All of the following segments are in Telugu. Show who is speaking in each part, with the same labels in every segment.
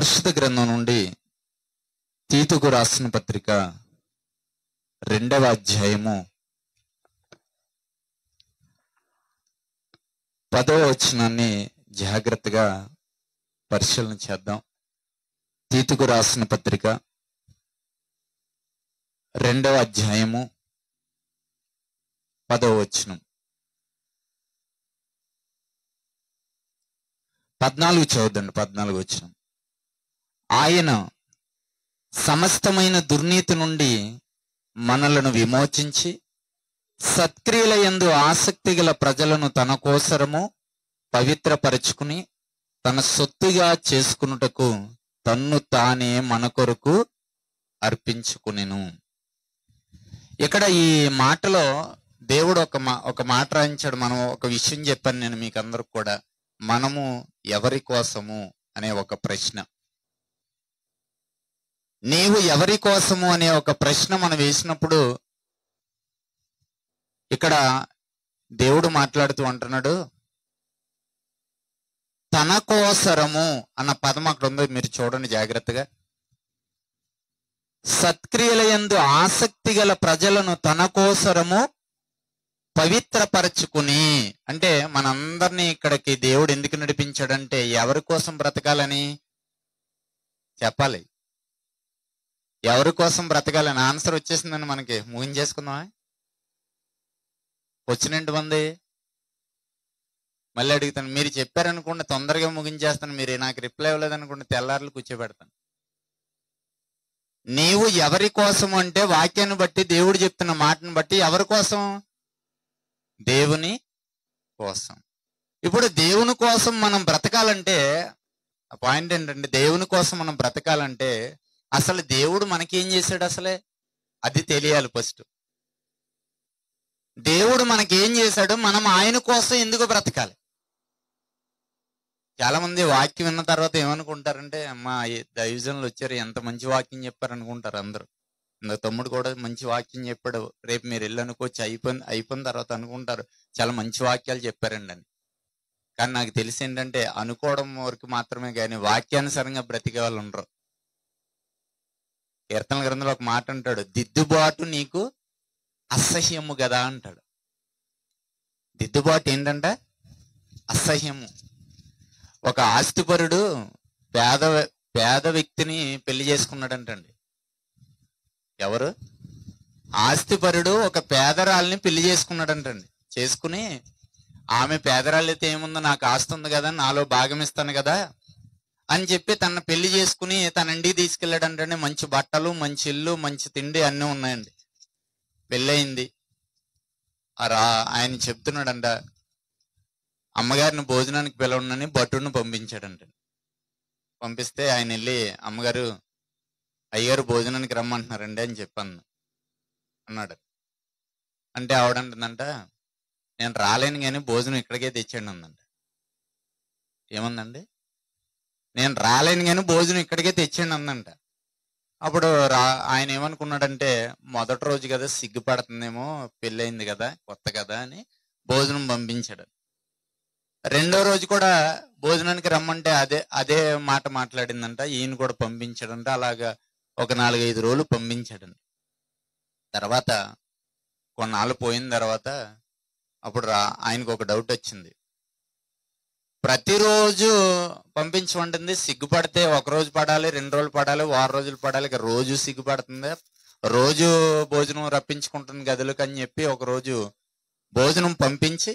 Speaker 1: పరిశుద్ధ గ్రంథం నుండి తీతుకు రాసిన పత్రిక 2వ అధ్యాయము 10వ వచనాన్ని జాగ్రత్తగా పరిశీలన చేద్దాం. తీతుకు రాసిన పత్రిక 2వ అధ్యాయము 10వ వచనం. 14 చదువుదండి. 14 వచనం. ఆయన సమస్తమైన దుర్నీతి నుండి మనలను విమోచించి సత్క్రియల యందు ఆసక్తి గల ప్రజలను తన కోసరము పవిత్రపరచుకుని తన సొత్తుగా చేసుకున్నటకు తన్ను తానే మన కొరకు అర్పించుకునెను. ఇక్కడ ఈ మాటలో దేవుడు ఒక మాట రాయించాడు. మనం ఒక విషయం చెప్పాను నేను మీకు అందరికి కూడా. మనము ఎవరి కోసము అనే ఒక ప్రశ్న, నీవు ఎవరి కోసము అనే ఒక ప్రశ్న మనం వేసినప్పుడు ఇక్కడ దేవుడు మాట్లాడుతూ అంటున్నాడు, తన కోసరము అన్న పదం అక్కడ ఉంది, మీరు చూడండి జాగ్రత్తగా. సత్క్రియల యందు ఆసక్తి గల ప్రజలను తన కోసరము పవిత్రపరచుకుని, అంటే మనందరినీ ఇక్కడికి దేవుడు ఎందుకు నడిపించాడంటే ఎవరి కోసం బ్రతకాలని చెప్పాలి. ఎవరి కోసం బ్రతకాలని ఆన్సర్ వచ్చేసిందని మనకి ముగించేసుకుందామా? వచ్చినట్టు మంది మళ్ళీ అడుగుతాను. మీరు చెప్పారనుకోండి తొందరగా ముగించేస్తాను. మీరు నాకు రిప్లై ఇవ్వలేదనుకోండి తెల్లారులు కూర్చోబెడతాను. నీవు ఎవరి కోసం అంటే వాక్యాన్ని బట్టి దేవుడు చెప్తున్న మాటను బట్టి ఎవరి కోసం? దేవుని కోసం. ఇప్పుడు దేవుని కోసం మనం బ్రతకాలంటే పాయింట్ ఏంటంటే, దేవుని కోసం మనం బ్రతకాలంటే అసలు దేవుడు మనకేం చేశాడు అసలే అది తెలియాలి ఫస్ట్. దేవుడు మనకేం చేశాడు, మనం ఆయన కోసం ఎందుకు బ్రతకాలి? చాలా మంది వాక్యం విన్న తర్వాత ఏమనుకుంటారంటే, అమ్మా దైవజనులు వచ్చారు ఎంత మంచి వాక్యం చెప్పారు అనుకుంటారు అందరూ. తమ్ముడు కూడా మంచి వాక్యం చెప్పాడు, రేపు మీరు వెళ్ళి అనుకోవచ్చు, అయిపోయిన తర్వాత అనుకుంటారు చాలా మంచి వాక్యాలు చెప్పారండి అని. కానీ నాకు తెలిసి ఏంటంటే అనుకోవడం వరకు మాత్రమే కానీ వాక్యానుసారంగా బ్రతికే వాళ్ళు ఉండరు. కీర్తనల గ్రంథంలో ఒక మాట అంటాడు, దిద్దుబాటు నీకు అసహ్యము కదా అంటాడు. దిద్దుబాటు ఏంటంట? అసహ్యము. ఒక ఆస్తిపరుడు పేద వ్యక్తిని పెళ్లి చేసుకున్నాడంటండి. ఎవరు? ఆస్తిపరుడు ఒక పేదరాల్ని పెళ్లి చేసుకున్నాడంటండి. చేసుకుని ఆమె పేదరాళ్ళు అయితే ఏముందో, నాకు ఆస్తి ఉంది కదా, నాలో భాగం ఇస్తాను కదా అని చెప్పి తన పెళ్లి చేసుకుని తన ఇంటికి తీసుకెళ్ళాడంటే మంచి బట్టలు, మంచి ఇల్లు, మంచి తిండి అన్నీ ఉన్నాయండి. పెళ్ళయింది. ఆయన చెప్తున్నాడంట, అమ్మగారిని భోజనానికి పిలవనని భటుడిని పంపించాడంట. పంపిస్తే ఆయన వెళ్ళి, అమ్మగారు అయ్యగారు భోజనానికి రమ్మంటున్నారండి అని చెప్పాను అన్నాడు. అంటే ఆవిడంటుందంట, నేను రాలేను కానీ భోజనం ఇక్కడికే తెచ్చాడు అందంట. ఏమందండి? నేను రాలేను కానీ భోజనం ఇక్కడికే తెచ్చాడు అందంట. అప్పుడు ఆయన ఏమనుకున్నాడంటే, మొదటి రోజు కదా సిగ్గుపడుతుందేమో, పెళ్ళయింది కదా, కొత్త కదా అని భోజనం పంపించాడు. రెండో రోజు కూడా భోజనానికి రమ్మంటే అదే మాట మాట్లాడిందంట. ఈయన కూడా పంపించాడంట. అలాగా ఒక 4-5 రోజులు పంపించాడంట. తర్వాత కొన్నాళ్ళు పోయిన తర్వాత అప్పుడు ఆయనకు ఒక డౌట్ వచ్చింది. ప్రతిరోజు పంపించమంటుంది, సిగ్గుపడితే 1 రోజు పడాలి, 2 రోజులు పడాలి, 6 రోజులు పడాలి, ఇక రోజు సిగ్గుపడుతుంది, రోజు భోజనం రప్పించుకుంటుంది గదులకు అని చెప్పి ఒకరోజు భోజనం పంపించి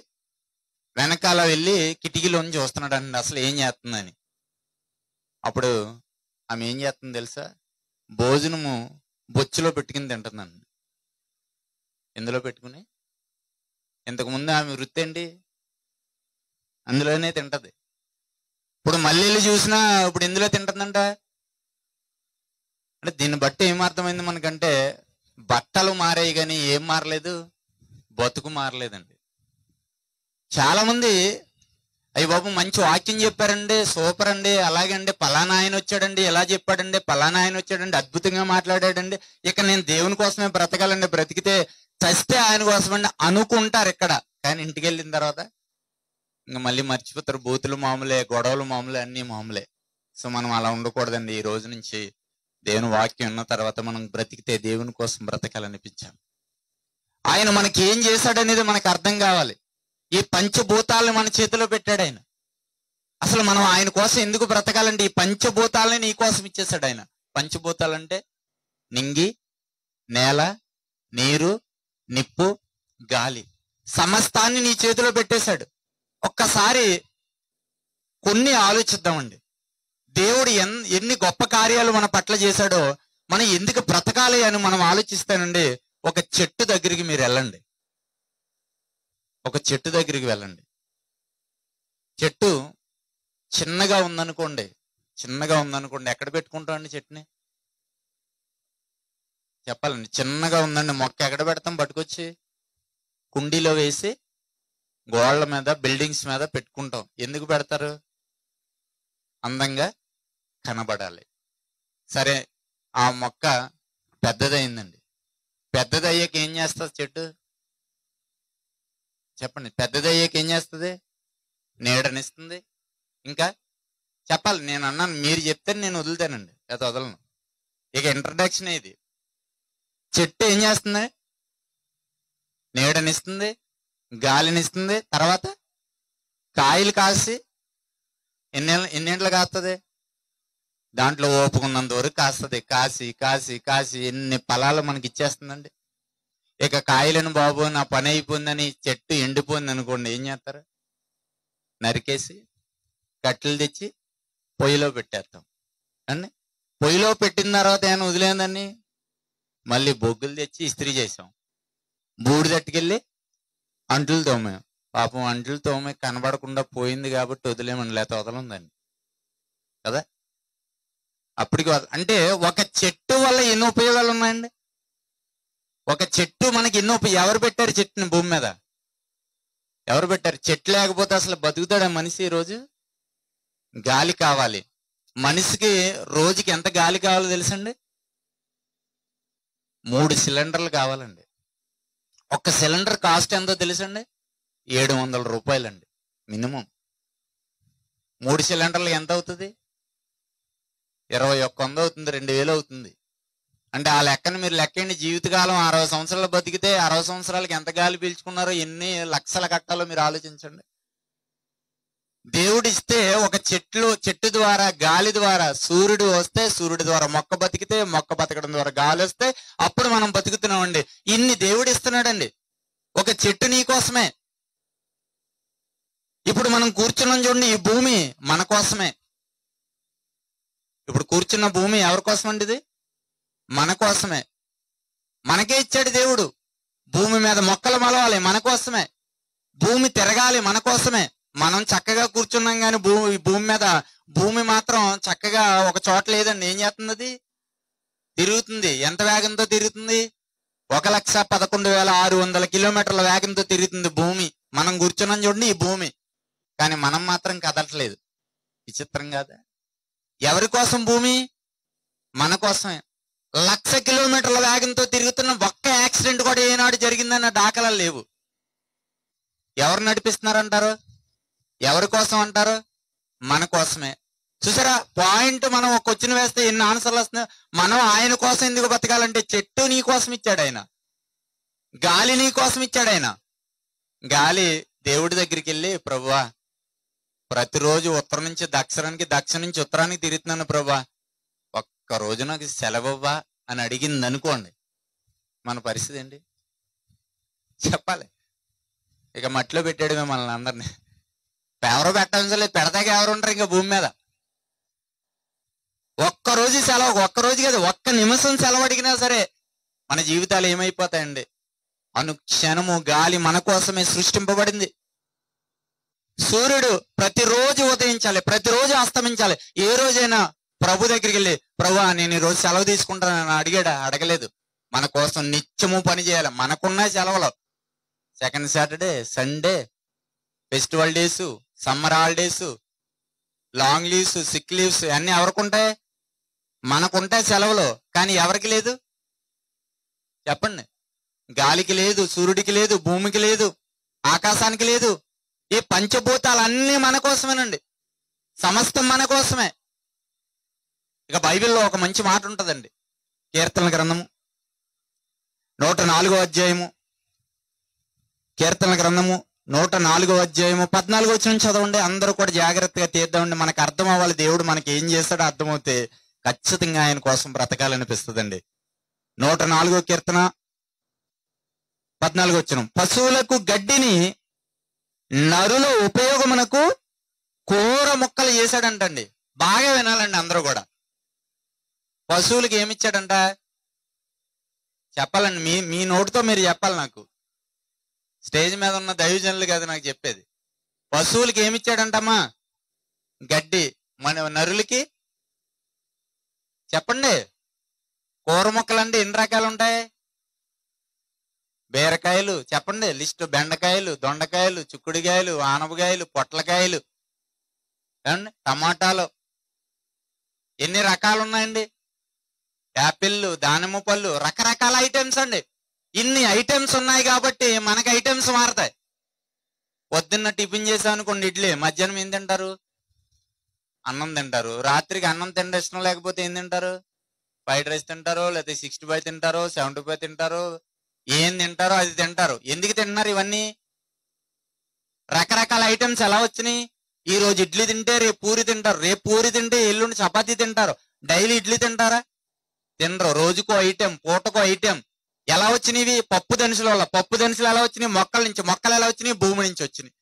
Speaker 1: వెనకాల వెళ్ళి కిటికీలోంచి చూస్తున్నాడండి అసలు ఏం చేస్తుందని. అప్పుడు ఆమె ఏం చేస్తుంది తెలుసా? భోజనము బొచ్చులో పెట్టుకుని తింటుందండి. ఎందులో పెట్టుకుని? ఇంతకుముందు ఆమె వృత్తి ఏంటి? అందులోనే తింటది. ఇప్పుడు మళ్ళీ వెళ్ళి చూసినా ఇప్పుడు ఎందులో తింటుందంట. అంటే దీన్ని బట్టి ఏమర్థమైంది మనకంటే, బట్టలు మారాయి కానీ ఏం మారలేదు, బతుకు మారలేదండి. చాలా మంది అయ్యి బాబు మంచి వాక్యం చెప్పారండి, సూపర్ అండి, అలాగండి, పలానా ఆయన వచ్చాడండి, ఎలా చెప్పాడండి, పలానా ఆయన వచ్చాడండి, అద్భుతంగా మాట్లాడాడండి, ఇక నేను దేవుని కోసమే బ్రతకాలండి, బ్రతికితే చస్తే ఆయన కోసమండి అనుకుంటారు ఇక్కడ. కానీ ఇంటికి వెళ్ళిన తర్వాత ఇంకా మళ్ళీ మర్చిపోతారు. బూతులు మామూలే, గొడవలు మామూలే, అన్నీ మామూలే. సో మనం అలా ఉండకూడదండి. ఈ రోజు నుంచి దేవుని వాక్యం ఉన్న తర్వాత మనం బ్రతికితే దేవుని కోసం బ్రతకాలనిపించాం. ఆయన మనకి ఏం చేశాడనేది మనకు అర్థం కావాలి. ఈ పంచభూతాలను మన చేతిలో పెట్టాడు ఆయన. అసలు మనం ఆయన కోసం ఎందుకు బ్రతకాలంటే ఈ పంచభూతాలని నీ కోసం ఇచ్చేసాడు ఆయన. పంచభూతాలంటే నింగి, నేల, నీరు, నిప్పు, గాలి, సమస్తాన్ని నీ చేతిలో పెట్టేశాడు. ఒక్కసారి కొన్ని ఆలోచిద్దామండి. దేవుడు ఎన్ని గొప్ప కార్యాలు మన పట్ల చేశాడో మనం ఎందుకు బ్రతకాలి అని మనం ఆలోచిస్తానండి. ఒక చెట్టు దగ్గరికి మీరు వెళ్ళండి. ఒక చెట్టు దగ్గరికి వెళ్ళండి. చెట్టు చిన్నగా ఉందనుకోండి, ఎక్కడ పెట్టుకుంటామండి చెట్టుని? చెప్పాలండి. చిన్నగా ఉందండి, మొక్క ఎక్కడ పెడతాం? పట్టుకొచ్చి కుండీలో వేసి గోళ్ళ మీద, బిల్డింగ్స్ మీద పెట్టుకుంటాం. ఎందుకు పెడతారు? అందంగా కనబడాలి. సరే, ఆ మొక్క పెద్దదైందండి. పెద్దదయ్యాక ఏం చేస్తుంది చెట్టు? చెప్పండి. పెద్దదయ్యాక ఏం చేస్తుంది? నీడనిస్తుంది. ఇంకా చెప్పాలి. నేను అన్నాను, మీరు చెప్తే నేను వదులుతానండి, లేదా వదలను. ఇక ఇంట్రడక్షన్ ఇది. చెట్టు ఏం చేస్తుంది? నీడనిస్తుంది, గాలినిస్తుంది. తర్వాత కాయలు కాసి ఎన్నేళ్ళు కాస్తుంది? దాంట్లో ఓపుకున్నంత వరకు కాస్తుంది. కాసి కాసి కాసి ఎన్ని ఫలాలు మనకి ఇచ్చేస్తుందండి. ఇక కాయలను బాబు నా పని అయిపోయిందని చెట్టు ఎండిపోయింది అనుకోండి, ఏం చేస్తారు? నరికేసి కట్టెలు తెచ్చి పొయ్యిలో పెట్టేస్తాం అండి. పొయ్యిలో పెట్టిన తర్వాత ఏమైనా వదిలేందని మళ్ళీ బొగ్గులు తెచ్చి ఇస్త్రీ చేసాం. బూడి తట్టుకెళ్ళి అంట్లు తోమాం. పాపం అంట్లు తోమే కనబడకుండా పోయింది కాబట్టి వదిలేమని, లేకపోతే వదలందండి కదా. అప్పటికి అంటే ఒక చెట్టు వల్ల ఎన్ని ఉపయోగాలు ఉన్నాయండి. ఒక చెట్టు మనకి ఎన్నో ఎవరు పెట్టారు చెట్టుని భూమి మీద? ఎవరు పెట్టారు? చెట్టు లేకపోతే అసలు బతుకుతాడా మనిషి? ఈరోజు గాలి కావాలి మనిషికి. రోజుకి ఎంత గాలి కావాలో తెలుసండి? 3 సిలిండర్లు కావాలండి. ఒక సిలిండర్ కాస్ట్ ఎంతో తెలుసండి? 700 రూపాయలండి మినిమం. 3 సిలిండర్లు ఎంత అవుతుంది? 2100 అవుతుంది, 2000 అవుతుంది. అంటే ఆ లెక్కను మీరు లెక్కండి. జీవితకాలం 60 సంవత్సరాలు బతికితే 60 సంవత్సరాలకి ఎంత గాలి పీల్చుకున్నారో, ఎన్ని లక్షల కట్టాలో మీరు ఆలోచించండి. దేవుడు ఇస్తే ఒక చెట్టు ద్వారా, గాలి ద్వారా, సూర్యుడు వస్తే సూర్యుడి ద్వారా మొక్క బతికితే, మొక్క బతకడం ద్వారా గాలి వస్తే అప్పుడు మనం బతుకుతున్నామండి. ఇన్ని దేవుడు ఇస్తున్నాడండి. ఒక చెట్టు నీ కోసమే. ఇప్పుడు మనం కూర్చున్నాం చూడండి, ఈ భూమి మన కోసమే. ఇప్పుడు కూర్చున్న భూమి ఎవరి కోసం అండి? ఇది మన కోసమే. మనకే ఇచ్చాడు దేవుడు. భూమి మీద మొక్కలు మొలవాలి మన కోసమే. భూమి తిరగాలి మన కోసమే. మనం చక్కగా కూర్చున్నాం కానీ భూమి మీద భూమి మాత్రం చక్కగా ఒక చోట లేదండి. ఏం చేస్తుంది? అది తిరుగుతుంది. ఎంత వేగంతో తిరుగుతుంది? 1,11,600 కిలోమీటర్ల వేగంతో తిరుగుతుంది భూమి. మనం కూర్చున్నాం చూడండి ఈ భూమి, కానీ మనం మాత్రం కదలట్లేదు. విచిత్రం కాదా? ఎవరి కోసం భూమి? మన కోసమే. 1,00,000 కిలోమీటర్ల వేగంతో తిరుగుతున్న ఒక్క యాక్సిడెంట్ కూడా ఏనాడు జరిగిందన్న దాఖలాలు లేవు. ఎవరు నడిపిస్తున్నారంటారు? ఎవరి కోసం అంటారు? మన కోసమే. చూసారా పాయింట్? మనం ఒక క్వశ్చన్ వేస్తే ఎన్ని ఆన్సర్లు వస్తున్నాయి. మనం ఆయన కోసం ఎందుకు బతకాలంటే, చెట్టు నీ కోసం ఇచ్చాడు ఆయన, గాలి నీ కోసం ఇచ్చాడు ఆయన. గాలి దేవుడి దగ్గరికి వెళ్ళి, ప్రభువా ప్రతిరోజు ఉత్తరం నుంచి దక్షిణానికి, దక్షిణ నుంచి ఉత్తరానికి తిరుగుతున్నాను ప్రభువా, ఒక్క రోజు నాకు సెలవవ్వా అని అడిగింది అనుకోండి, మన పరిస్థితి ఏంటి చెప్పాలి? ఇక మట్టిలో పెట్టాడు మిమ్మల్ని అందరినీ. ఎవరో పెట్టాల్సిన లేదు, పెడతాక ఎవరు ఉంటారు ఇంకా భూమి మీద? ఒక్కరోజు సెలవు, ఒక్కరోజు కాదు, ఒక్క నిమిషం సెలవు అడిగినా సరే మన జీవితాలు ఏమైపోతాయండి. అనుక్షణము గాలి మన కోసమే సృష్టింపబడింది. సూర్యుడు ప్రతిరోజు ఉదయించాలి, ప్రతిరోజు అస్తమించాలి. ఏ రోజైనా ప్రభు దగ్గరికి వెళ్ళి, ప్రభువా నేను ఈ రోజు సెలవు తీసుకుంటానని అడిగాడా? అడగలేదు. మన కోసం నిత్యము పని చేయాలి. మనకున్న సెలవులు second Saturday, Sunday, festival days, summer holidays, long leaves, sick leaves అన్ని ఎవరికి ఉంటాయి? మనకుంటాయి సెలవులు. కానీ ఎవరికి లేదు చెప్పండి? గాలికి లేదు, సూర్యుడికి లేదు, భూమికి లేదు, ఆకాశానికి లేదు. ఈ పంచభూతాలన్నీ మన కోసమేనండి. సమస్తం మన కోసమే. ఇక బైబిల్లో ఒక మంచి మాట ఉంటుందండి. కీర్తనల గ్రంథము 104వ అధ్యాయము, కీర్తనల గ్రంథము 104వ అధ్యాయము 14వ వచనం చదవండి. అందరూ కూడా జాగ్రత్తగా తీద్దామండి. మనకు అర్థం అవ్వాలి దేవుడు మనకి ఏం చేస్తాడో అర్థమవుతే ఖచ్చితంగా ఆయన కోసం బ్రతకాలనిపిస్తుందండి. 104వ కీర్తన 14వ వచనం. పశువులకు గడ్డిని నరుల ఉపయోగమునకు కూర ముక్కలు చేశాడంటండి. బాగా వినాలండి అందరూ కూడా. పశువులకి ఏమిచ్చాడంట చెప్పాలండి. మీ నోటితో మీరు చెప్పాలి. నాకు స్టేజ్ మీద ఉన్న దైవజనులు కదా నాకు చెప్పేది. పశువులకి ఏమిచ్చాడంటమ్మా? గడ్డి. మన నరులకి చెప్పండి. కూర మొక్కలండి ఎన్ని రకాలు ఉంటాయి? బీరకాయలు చెప్పండి లిస్టు. బెండకాయలు, దొండకాయలు, చిక్కుడుకాయలు, ఆనపకాయలు, పొట్లకాయలు, టమాటాలు, ఎన్ని రకాలు ఉన్నాయండి? యాపిళ్ళు, దానిమ్మ పళ్ళు, రకరకాల ఐటమ్స్ అండి. ఇన్ని ఐటమ్స్ ఉన్నాయి కాబట్టి మనకి ఐటమ్స్ మారతాయి. పొద్దున్న టిఫిన్ చేసాను కొన్ని ఇడ్లీ, మధ్యాహ్నం ఏం తింటారు? అన్నం తింటారు. రాత్రికి అన్నం తింటే ఇష్టం లేకపోతే ఏం తింటారు? ఫ్రైడ్ రైస్ తింటారో, లేకపోతే 65 తింటారో, 75 తింటారో, ఏం తింటారో అది తింటారు. ఎందుకు తింటున్నారు ఇవన్నీ? రకరకాల ఐటమ్స్ ఎలా వచ్చినాయి? ఈ రోజు ఇడ్లీ తింటే రేపు పూరి తింటారు, రేపు పూరి తింటే ఎల్లుండి చపాతీ తింటారు. డైలీ ఇడ్లీ తింటారా? తినరు. రోజుకో ఐటెం, పూటకో ఐటెం. ఎలా వచ్చినవి? పప్పు దినుసుల వల్ల. పప్పు దినుసులు ఎలా వచ్చినాయి? మొక్కల నుంచి. మొక్కలు ఎలా వచ్చినాయి? భూమి నుంచి వచ్చినాయి.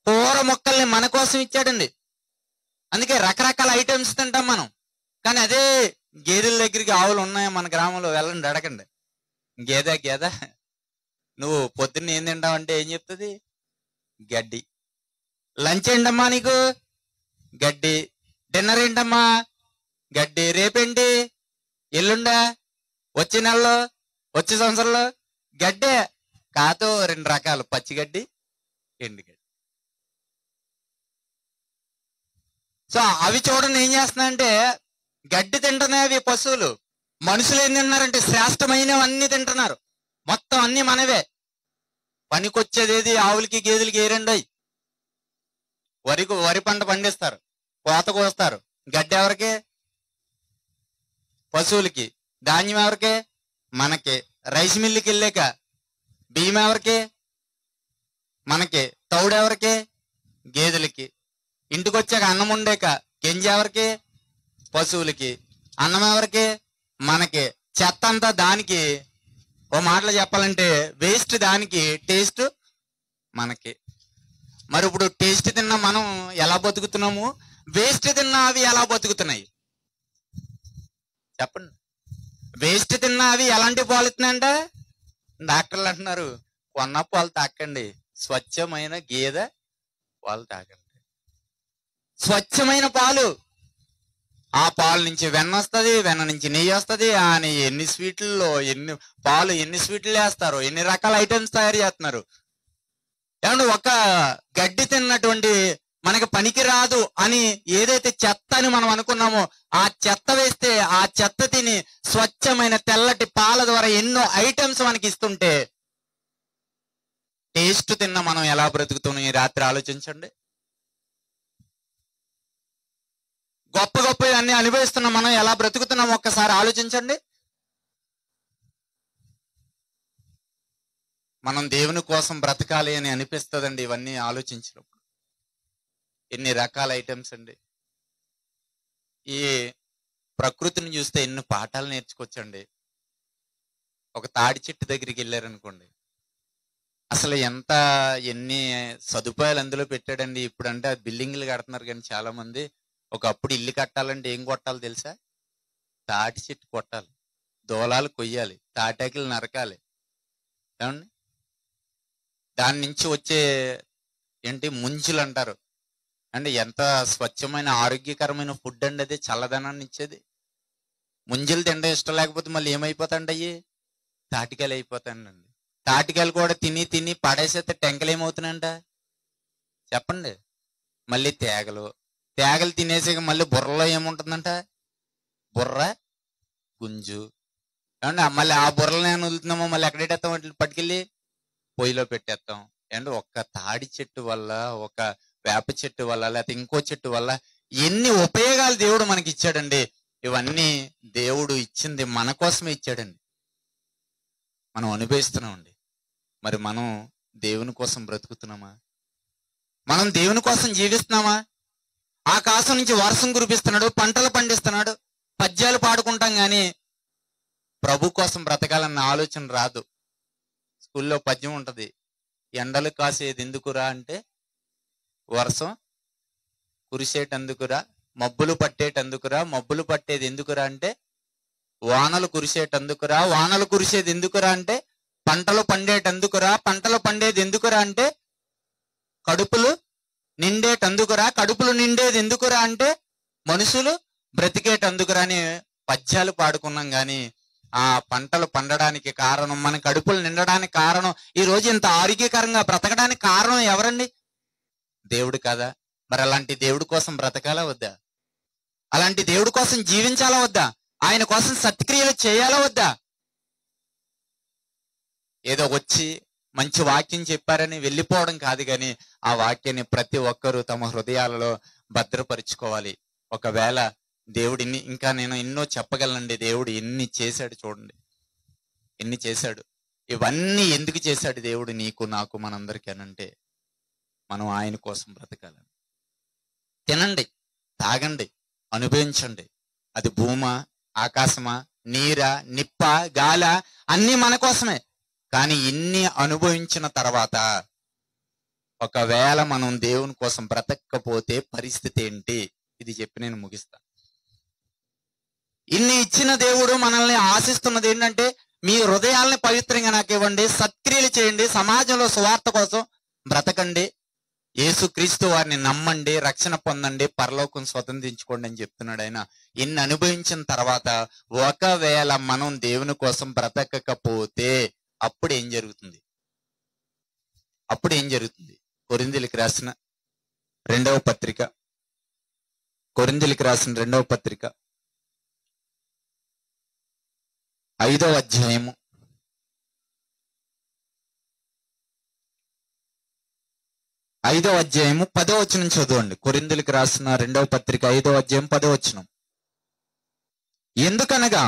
Speaker 1: కూర మొక్కల్ని మన కోసం ఇచ్చాడండి. అందుకే రకరకాల ఐటమ్స్ తింటాం మనం. కానీ అదే గేదెల దగ్గరికి ఆవులు ఉన్నాయా మన గ్రామంలో? వెళ్ళండి అడగండి. గేదె నువ్వు పొద్దున్న ఏం తింటావు అంటే ఏం చెప్తుంది? గడ్డి. లంచ్ ఏంటమ్మా నీకు? గడ్డి. డిన్నర్ ఏంటమ్మా? గడ్డి. రేపేంటి? ఎల్లుండా? వచ్చే నెలలో? వచ్చే సంవత్సరంలో? గడ్డే. కాతో 2 రకాలు, పచ్చిగడ్డి, ఎండుగడ్డి. సో అవి చూడండి ఏం చేస్తున్నాయంటే గడ్డి తింటున్నాయి అవి పశువులు. మనుషులు ఏం తింటున్నారంటే శ్రేష్టమైనవన్నీ తింటున్నారు. మొత్తం అన్ని మనవే. పనికొచ్చేది ఏది? ఆవులకి గేదెలకి ఏరండి. వరి పంట పండిస్తారు, కోత కోస్తారు. గడ్డి ఎవరికి? పశువులకి. ధాన్యం ఎవరికి? మనకి. రైస్ మిల్లుకి వెళ్ళాక బియ్యం ఎవరికి? మనకి. తౌడు ఎవరికి? గేదెలకి. ఇంటికి వచ్చాక అన్నం ఉండేక గింజ ఎవరికి? పశువులకి. అన్నం ఎవరికి? మనకి. చెత్త అంతా దానికి. ఓ మాటలో చెప్పాలంటే వేస్ట్ దానికి, టేస్ట్ మనకి. మరి ఇప్పుడు టేస్ట్ తిన్నా మనం ఎలా బతుకుతున్నాము? వేస్ట్ తిన్నా అవి ఎలా బతుకుతున్నాయి చెప్పండి. వేస్ట్ తిన్నా అవి ఎలాంటి పాలు ఇస్తున్నాయంట? డాక్టర్లు అంటున్నారు కొన్న పాలు తాకండి, స్వచ్ఛమైన గేదె పాలు తాకండి. స్వచ్ఛమైన పాలు. ఆ పాలు నుంచి వెన్న వస్తుంది, వెన్న నుంచి నెయ్యి వస్తుంది. ఆ నెయ్యి ఎన్ని స్వీట్లలో పాలు ఎన్ని స్వీట్లు వేస్తారు, ఎన్ని రకాల ఐటమ్స్ తయారు చేస్తున్నారు. ఏమంటే ఒక గడ్డి తిన్నటువంటి మనకి పనికి రాదు అని ఏదైతే చెత్త అని మనం అనుకున్నామో ఆ చెత్త వేస్తే ఆ చెత్త తిని స్వచ్ఛమైన తెల్లటి పాల ద్వారా ఎన్నో ఐటమ్స్ మనకి ఇస్తుంటే టేస్ట్ తిన్న మనం ఎలా బ్రతుకుతున్నాం ఈ రాత్రి ఆలోచించండి. గొప్ప గొప్ప అన్ని అనుభవిస్తున్నాం, మనం ఎలా బ్రతుకుతున్నాం ఒక్కసారి ఆలోచించండి. మనం దేవుని కోసం బ్రతకాలి అని అనిపిస్తుందండి ఇవన్నీ ఆలోచించినప్పుడు. ఎన్ని రకాల ఐటమ్స్ అండి. ఈ ప్రకృతిని చూస్తే ఎన్ని పాఠాలు నేర్చుకోవచ్చండి. ఒక తాడి చెట్టు దగ్గరికి వెళ్ళారనుకోండి, అసలు ఎన్ని సదుపాయాలు అందులో పెట్టాడండి. ఇప్పుడు అంటే బిల్డింగ్లు కడుతున్నారు కానీ చాలా మంది. ఒకప్పుడు ఇల్లు కట్టాలంటే ఏం కొట్టాలి తెలుసా? తాటి చెట్టు కొట్టాలి, దోలాలు కొయ్యాలి, తాటాకులు నరకాలి. ఏమండి దాని నుంచి వచ్చే ముంజులు అంటారు అంటే ఎంత స్వచ్ఛమైన ఆరోగ్యకరమైన ఫుడ్ అండి అది. చల్లదనాన్ని ఇచ్చేది. ముంజులు తింటే ఇష్టం లేకపోతే మళ్ళీ ఏమైపోతాండి? అయ్యి తాటికాయలు అయిపోతాయండి. తాటికాయలు కూడా తిని తిని పడేసేస్తే టెంకలు ఏమవుతున్నాయంట చెప్పండి? మళ్ళీ తేగలు తినేసాక మళ్ళీ బుర్రలో ఏముంటుందంట? బుర్ర గుంజు. ఏమండి మళ్ళీ ఆ బుర్రలు నేను వదులుతున్నామో మళ్ళీ ఎక్కడెట్టేస్తాం? వాటిని పట్టుకెళ్ళి పొయ్యిలో పెట్టేస్తాం. ఒక్క తాడి చెట్టు వల్ల, ఒక వేప చెట్టు వల్ల, లేకపోతే ఇంకో చెట్టు వల్ల ఎన్ని ఉపయోగాలు దేవుడు మనకి ఇచ్చాడండి. ఇవన్నీ దేవుడు ఇచ్చింది మన కోసమే ఇచ్చాడండి. మనం అనుభవిస్తున్నామండి. మరి మనం దేవుని కోసం బ్రతుకుతున్నామా? మనం దేవుని కోసం జీవిస్తున్నామా? ఆకాశం నుంచి వర్షం కురిపిస్తున్నాడు, పంటలు పండిస్తున్నాడు, పద్యాలు పాడుకుంటాం కానీ ప్రభు కోసం బ్రతకాలన్న ఆలోచన రాదు. స్కూల్లో పద్యం ఉంటది, ఎండలు కాసేది ఎందుకురా అంటే వర్షం కురిసేటందుకురా, మబ్బులు పట్టేటందుకురా, మబ్బులు పట్టేది ఎందుకురా అంటే వానలు కురిసేటందుకురా, వానలు కురిసేది ఎందుకురా అంటే పంటలు పండేటందుకురా, పంటలు పండేది ఎందుకురా అంటే కడుపులు నిండేటందుకురా, కడుపులు నిండేది ఎందుకురా అంటే మనుషులు బ్రతికేటందుకురా అని పద్యాలు పాడుకున్నాం కానీ ఆ పంటలు పండడానికి కారణం, మన కడుపులు నిండడానికి కారణం, ఈ రోజు ఇంత ఆరోగ్యకరంగా బ్రతకడానికి కారణం ఎవరండి? దేవుడు కదా. మరి అలాంటి దేవుడి కోసం బ్రతకాలా వద్దా? అలాంటి దేవుడి కోసం జీవించాలా వద్దా? ఆయన కోసం సత్క్రియలు చేయాలా వద్దా? ఏదో వచ్చి మంచి వాక్యం చెప్పారని వెళ్ళిపోవడం కాదు, కానీ ఆ వాక్యాన్ని ప్రతి ఒక్కరూ తమ హృదయాలలో భద్రపరుచుకోవాలి. ఒకవేళ దేవుడిని ఇంకా నేను ఎన్నో చెప్పగలనండి. దేవుడు ఎన్ని చేశాడు చూడండి, ఎన్ని చేశాడు. ఇవన్నీ ఎందుకు చేశాడు దేవుడు నీకు, నాకు, మనందరికీ అనంటే మనం ఆయన కోసం బ్రతకాలని. తినండి, తాగండి, అనుభవించండి. అది భూమా, ఆకాశమా, నీరా, నిప్ప, గాల అన్నీ మన కోసమే. కానీ ఇన్ని అనుభవించిన తర్వాత ఒకవేళ మనం దేవుని కోసం బ్రతకపోతే పరిస్థితి ఏంటి? ఇది చెప్పి నేను ముగిస్తా. ఇన్ని ఇచ్చిన దేవుడు మనల్ని ఆశిస్తున్నది ఏంటంటే మీ హృదయాల్ని పవిత్రంగా నాకు ఇవ్వండి, సత్క్రియలు చేయండి, సమాజంలో సువార్త కోసం బ్రతకండి, యేసుక్రీస్తు వారిని నమ్మండి, రక్షణ పొందండి, పరలోకం స్వతంత్రించుకోండి అని చెప్తున్నాడు ఆయన. ఇన్ని అనుభవించిన తర్వాత ఒకవేళ మనం దేవుని కోసం బ్రతకకపోతే అప్పుడు ఏం జరుగుతుంది? కొరింథీయులకు రాసిన రెండవ పత్రిక, కొరింథీయులకు రాసిన రెండవ పత్రిక 5వ అధ్యాయము 10వ వచనం చదవండి. కొరింథీయులకు రాసిన రెండవ పత్రిక 5వ అధ్యాయం 10వ వచనం. ఎందుకనగా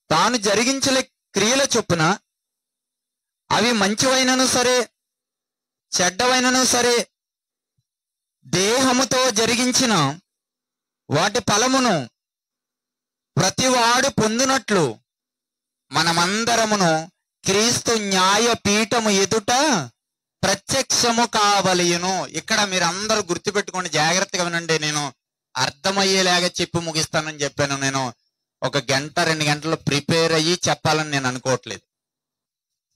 Speaker 1: తాను జరిగించలే క్రియల చొప్పున అవి మంచివైనను సరే చెడ్డవైనను సరే దేహముతో జరిగించిన వాటి ఫలమును ప్రతివాడు పొందునట్లు మనమందరమును క్రీస్తు న్యాయ పీఠము ఎదుట ప్రత్యక్షము కావలయును. ఇక్కడ మీరు అందరూ గుర్తుపెట్టుకోండి, జాగ్రత్తగా వినండి. నేను అర్థమయ్యేలాగా చెప్పి ముగిస్తానని చెప్పాను. నేను ఒక గంట 2 గంటలు ప్రిపేర్ అయ్యి చెప్పాలని నేను అనుకోవట్లేదు.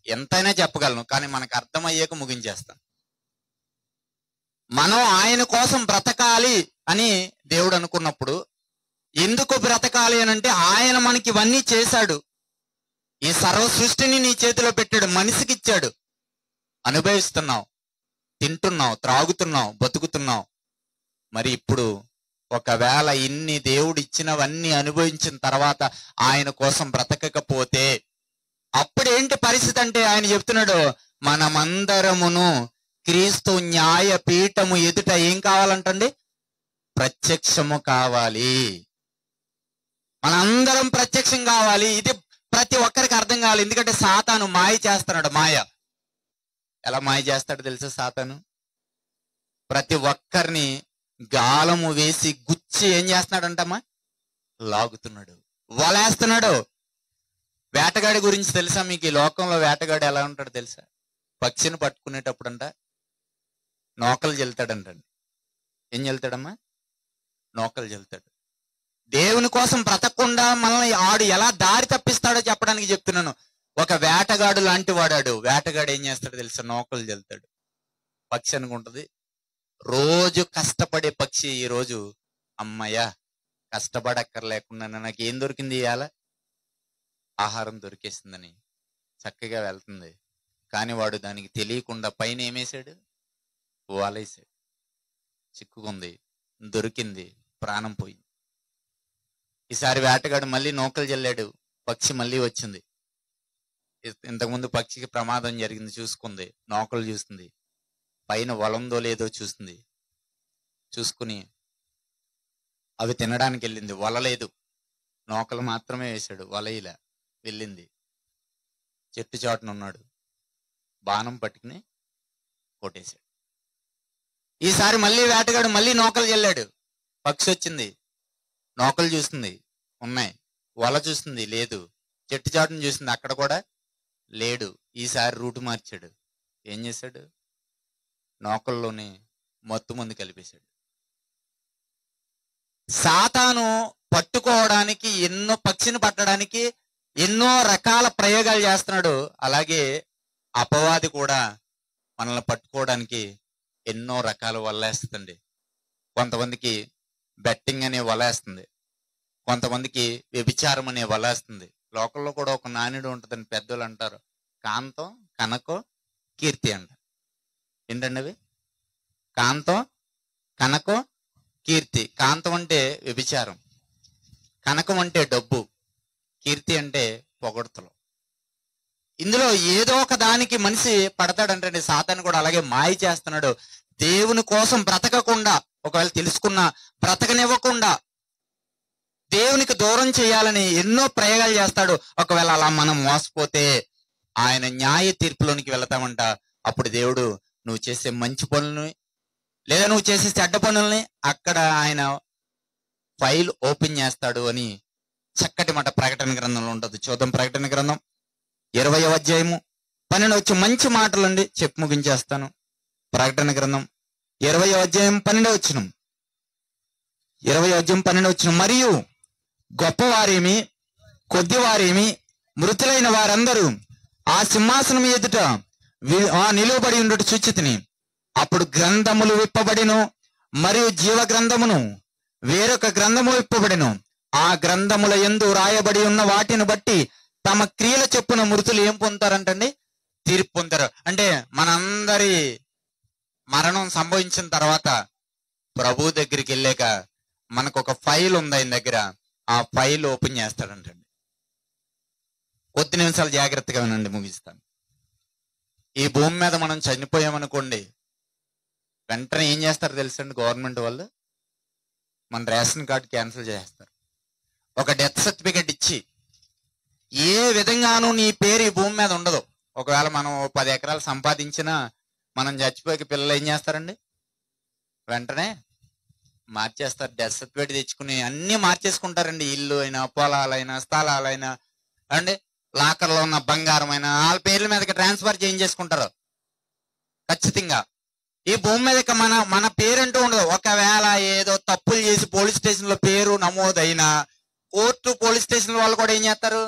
Speaker 1: ఎంతైనా చెప్పగలను, కానీ మనకు అర్థమయ్యాక ముగించేస్తాను. మనం ఆయన కోసం బ్రతకాలి అని దేవుడు అనుకున్నప్పుడు ఎందుకు బ్రతకాలి అని అంటే ఆయన మనకి ఇవన్నీ చేశాడు. ఈ సర్వ సృష్టిని నీ చేతిలో పెట్టాడు, మనిషికి ఇచ్చాడు. అనుభవిస్తున్నావు, తింటున్నావు, త్రాగుతున్నావు, బతుకుతున్నావు. మరి ఇప్పుడు ఒకవేళ ఇన్ని దేవుడు ఇచ్చినవన్నీ అనుభవించిన తర్వాత ఆయన కోసం బ్రతకకపోతే అప్పుడేంటి పరిస్థితి అంటే ఆయన చెప్తున్నాడు, మనమందరమును క్రీస్తు న్యాయ పీఠము ఎదుట ఏం కావాలంటండి? ప్రత్యక్షము కావాలి. మనందరం ప్రత్యక్షం కావాలి. ఇది ప్రతి ఒక్కరికి అర్థం కావాలి. ఎందుకంటే సాతాను మాయ చేస్తున్నాడు. మాయ ఎలా మాయ చేస్తాడు తెలుసా? సాతాను ప్రతి ఒక్కరిని గాలము వేసి గుచ్చి ఏం చేస్తున్నాడంటమ్మా? లాగుతున్నాడు, వలేస్తున్నాడు. వేటగాడి గురించి తెలుసా మీకు? ఈ లోకంలో వేటగాడు ఎలా ఉంటాడు తెలుసా? పక్షిని పట్టుకునేటప్పుడు అంట నోకలు జల్తాడంటండి. ఏం జల్తాడమ్మా? నోకలు జల్తాడు. దేవుని కోసం బ్రతకకుండా మనల్ని ఆడు ఎలా దారి తప్పిస్తాడో చెప్పడానికి చెప్తున్నాను. ఒక వేటగాడు లాంటి వాడాడు. వేటగాడు ఏం చేస్తాడు తెలుసా? నోకలు జల్తాడు. పక్షి అనుకుంటది, రోజు కష్టపడే పక్షి ఈ రోజు అమ్మయ్య కష్టపడక్కర్లేకుండా నాకు ఏం దొరికింది ఇవాళ? ఆహారం దొరికేసిందని చక్కగా వెళ్తుంది. కానీ వాడు దానికి తెలియకుండా పైన ఏమేశాడు? వాలేసాడు. చిక్కుకుంది, దొరికింది, ప్రాణం పోయింది. ఈసారి వేటగాడు మళ్ళీ నూకలు జల్లాడు, పక్షి మళ్ళీ వచ్చింది. ఇంతకుముందు పక్షికి ప్రమాదం జరిగింది చూసుకుంది, నూకలు చూస్తుంది, పైన వలందో లేదో చూస్తుంది. చూసుకుని అవి తినడానికి వెళ్ళింది. వల లేదు, నూకలు మాత్రమే వేశాడు, వల ఇలా వెళ్ళింది. చెట్టు చాటున ఉన్నాడు, బాణం పట్టుకుని కొట్టేశాడు. ఈసారి మళ్ళీ వేటగాడు మళ్ళీ నూకలు చల్లాడు. పక్షి వచ్చింది, నూకలు చూస్తుంది, ఉన్నాయి. వల చూస్తుంది, లేదు. చెట్టు చాటును చూస్తుంది, అక్కడ కూడా లేడు. ఈసారి రూటు మార్చాడు. ఏం చేశాడు? నూకల్లోనే మత్తు మందు కలిపేశాడు. సాతాను పట్టుకోవడానికి పక్షిని పట్టడానికి ఎన్నో రకాల ప్రయోగాలు చేస్తున్నాడు. అలాగే అపవాది కూడా మనల్ని పట్టుకోవడానికి ఎన్నో రకాల వలేస్తుందండి. కొంతమందికి బెట్టింగ్ అనే వలేస్తుంది, కొంతమందికి వ్యభిచారం అనే వలేస్తుంది. లోకల్లో కూడా ఒక నానుడు ఉంటుందని పెద్దలు అంటారు, కాంతం కనకం కీర్తి అంట. ఏంటండి అవి? కాంతం కనకం కీర్తి. కాంతం అంటే వ్యభిచారం, కనకం అంటే డబ్బు, కీర్తి అంటే పొగడ్తలు. ఇందులో ఏదో ఒక దానికి మనిషి పడతాడంటే సాతాను కూడా అలాగే మాయ చేస్తున్నాడు. దేవుని కోసం బ్రతకకుండా, ఒకవేళ తెలుసుకున్నా బ్రతకనివ్వకుండా దేవునికి దూరం చేయాలని ఎన్నో ప్రయోగాలు చేస్తాడు. ఒకవేళ అలా మనం మోసపోతే ఆయన న్యాయ తీర్పులోనికి వెళతామంట. అప్పుడు దేవుడు నువ్వు చేసే మంచి పనులని లేదా నువ్వు చేసే చెడ్డ పనుల్ని అక్కడ ఆయన ఫైల్ ఓపెన్ చేస్తాడు అని చక్కటి మాట ప్రకటన గ్రంథంలో ఉంటుంది. చూద్దాం, ప్రకటన గ్రంథం 20వ అధ్యాయము 12 మంచి మాటలండి చెప్పి ముగించేస్తాను. ప్రకటన గ్రంథం 20వ అధ్యాయం 12వ వచనం. 20వ అధ్యాయం 12వ వచనం. మరియు గొప్పవారేమి కొద్దివారేమి మృతులైన వారందరూ ఆ సింహాసనం ఎదుట నిలువబడి ఉండట చూచితిని. అప్పుడు గ్రంథములు విప్పబడిను, మరియు జీవ గ్రంథమును వేరొక గ్రంథము విప్పబడిను. ఆ గ్రంథముల యందు రాయబడి ఉన్న వాటిని బట్టి తమ క్రియల చొప్పున మృతులు ఏం పొందుతారంటండి? తీర్పు పొందుతారు. అంటే మనందరి మరణం సంభవించిన తర్వాత ప్రభు దగ్గరికి వెళ్ళాక మనకు ఒక ఫైల్ ఉంది ఆయన దగ్గర. ఆ ఫైల్ ఓపెన్ చేస్తాడంటండి. కొద్ది నిమిషాలు జాగ్రత్తగా వినండి, ముగిస్తాను. ఈ భూమి మీద మనం చనిపోయామనుకోండి, వెంటనే ఏం చేస్తారు తెలుసండి? గవర్నమెంట్ వాళ్ళు మన రేషన్ కార్డు క్యాన్సిల్ చేస్తారు. ఒక డెత్ సర్టిఫికేట్ ఇచ్చి ఏ విధంగానూ నీ పేరు ఈ భూమి మీద ఉండదు. ఒకవేళ మనం 10 ఎకరాలు సంపాదించినా మనం చచ్చిపోయాక పిల్లలు ఏం చేస్తారండి? వెంటనే మార్చేస్తారు. డెత్ సర్టిఫికేట్ తెచ్చుకుని అన్ని మార్చేసుకుంటారండి. ఇల్లు అయినా, పొలాలైనా, స్థలాలైనా అండి, లాకర్లో ఉన్న బంగారం అయినా వాళ్ళ పేర్ల మీదకి ట్రాన్స్ఫర్ చేయించేసుకుంటారు. ఖచ్చితంగా ఈ భూమి మీద మన పేరంటూ ఉండదు. ఒకవేళ ఏదో తప్పులు చేసి పోలీస్ స్టేషన్ లో పేరు నమోదైనా కోర్టు పోలీస్ స్టేషన్ వాళ్ళు కూడా ఏం చేస్తారు?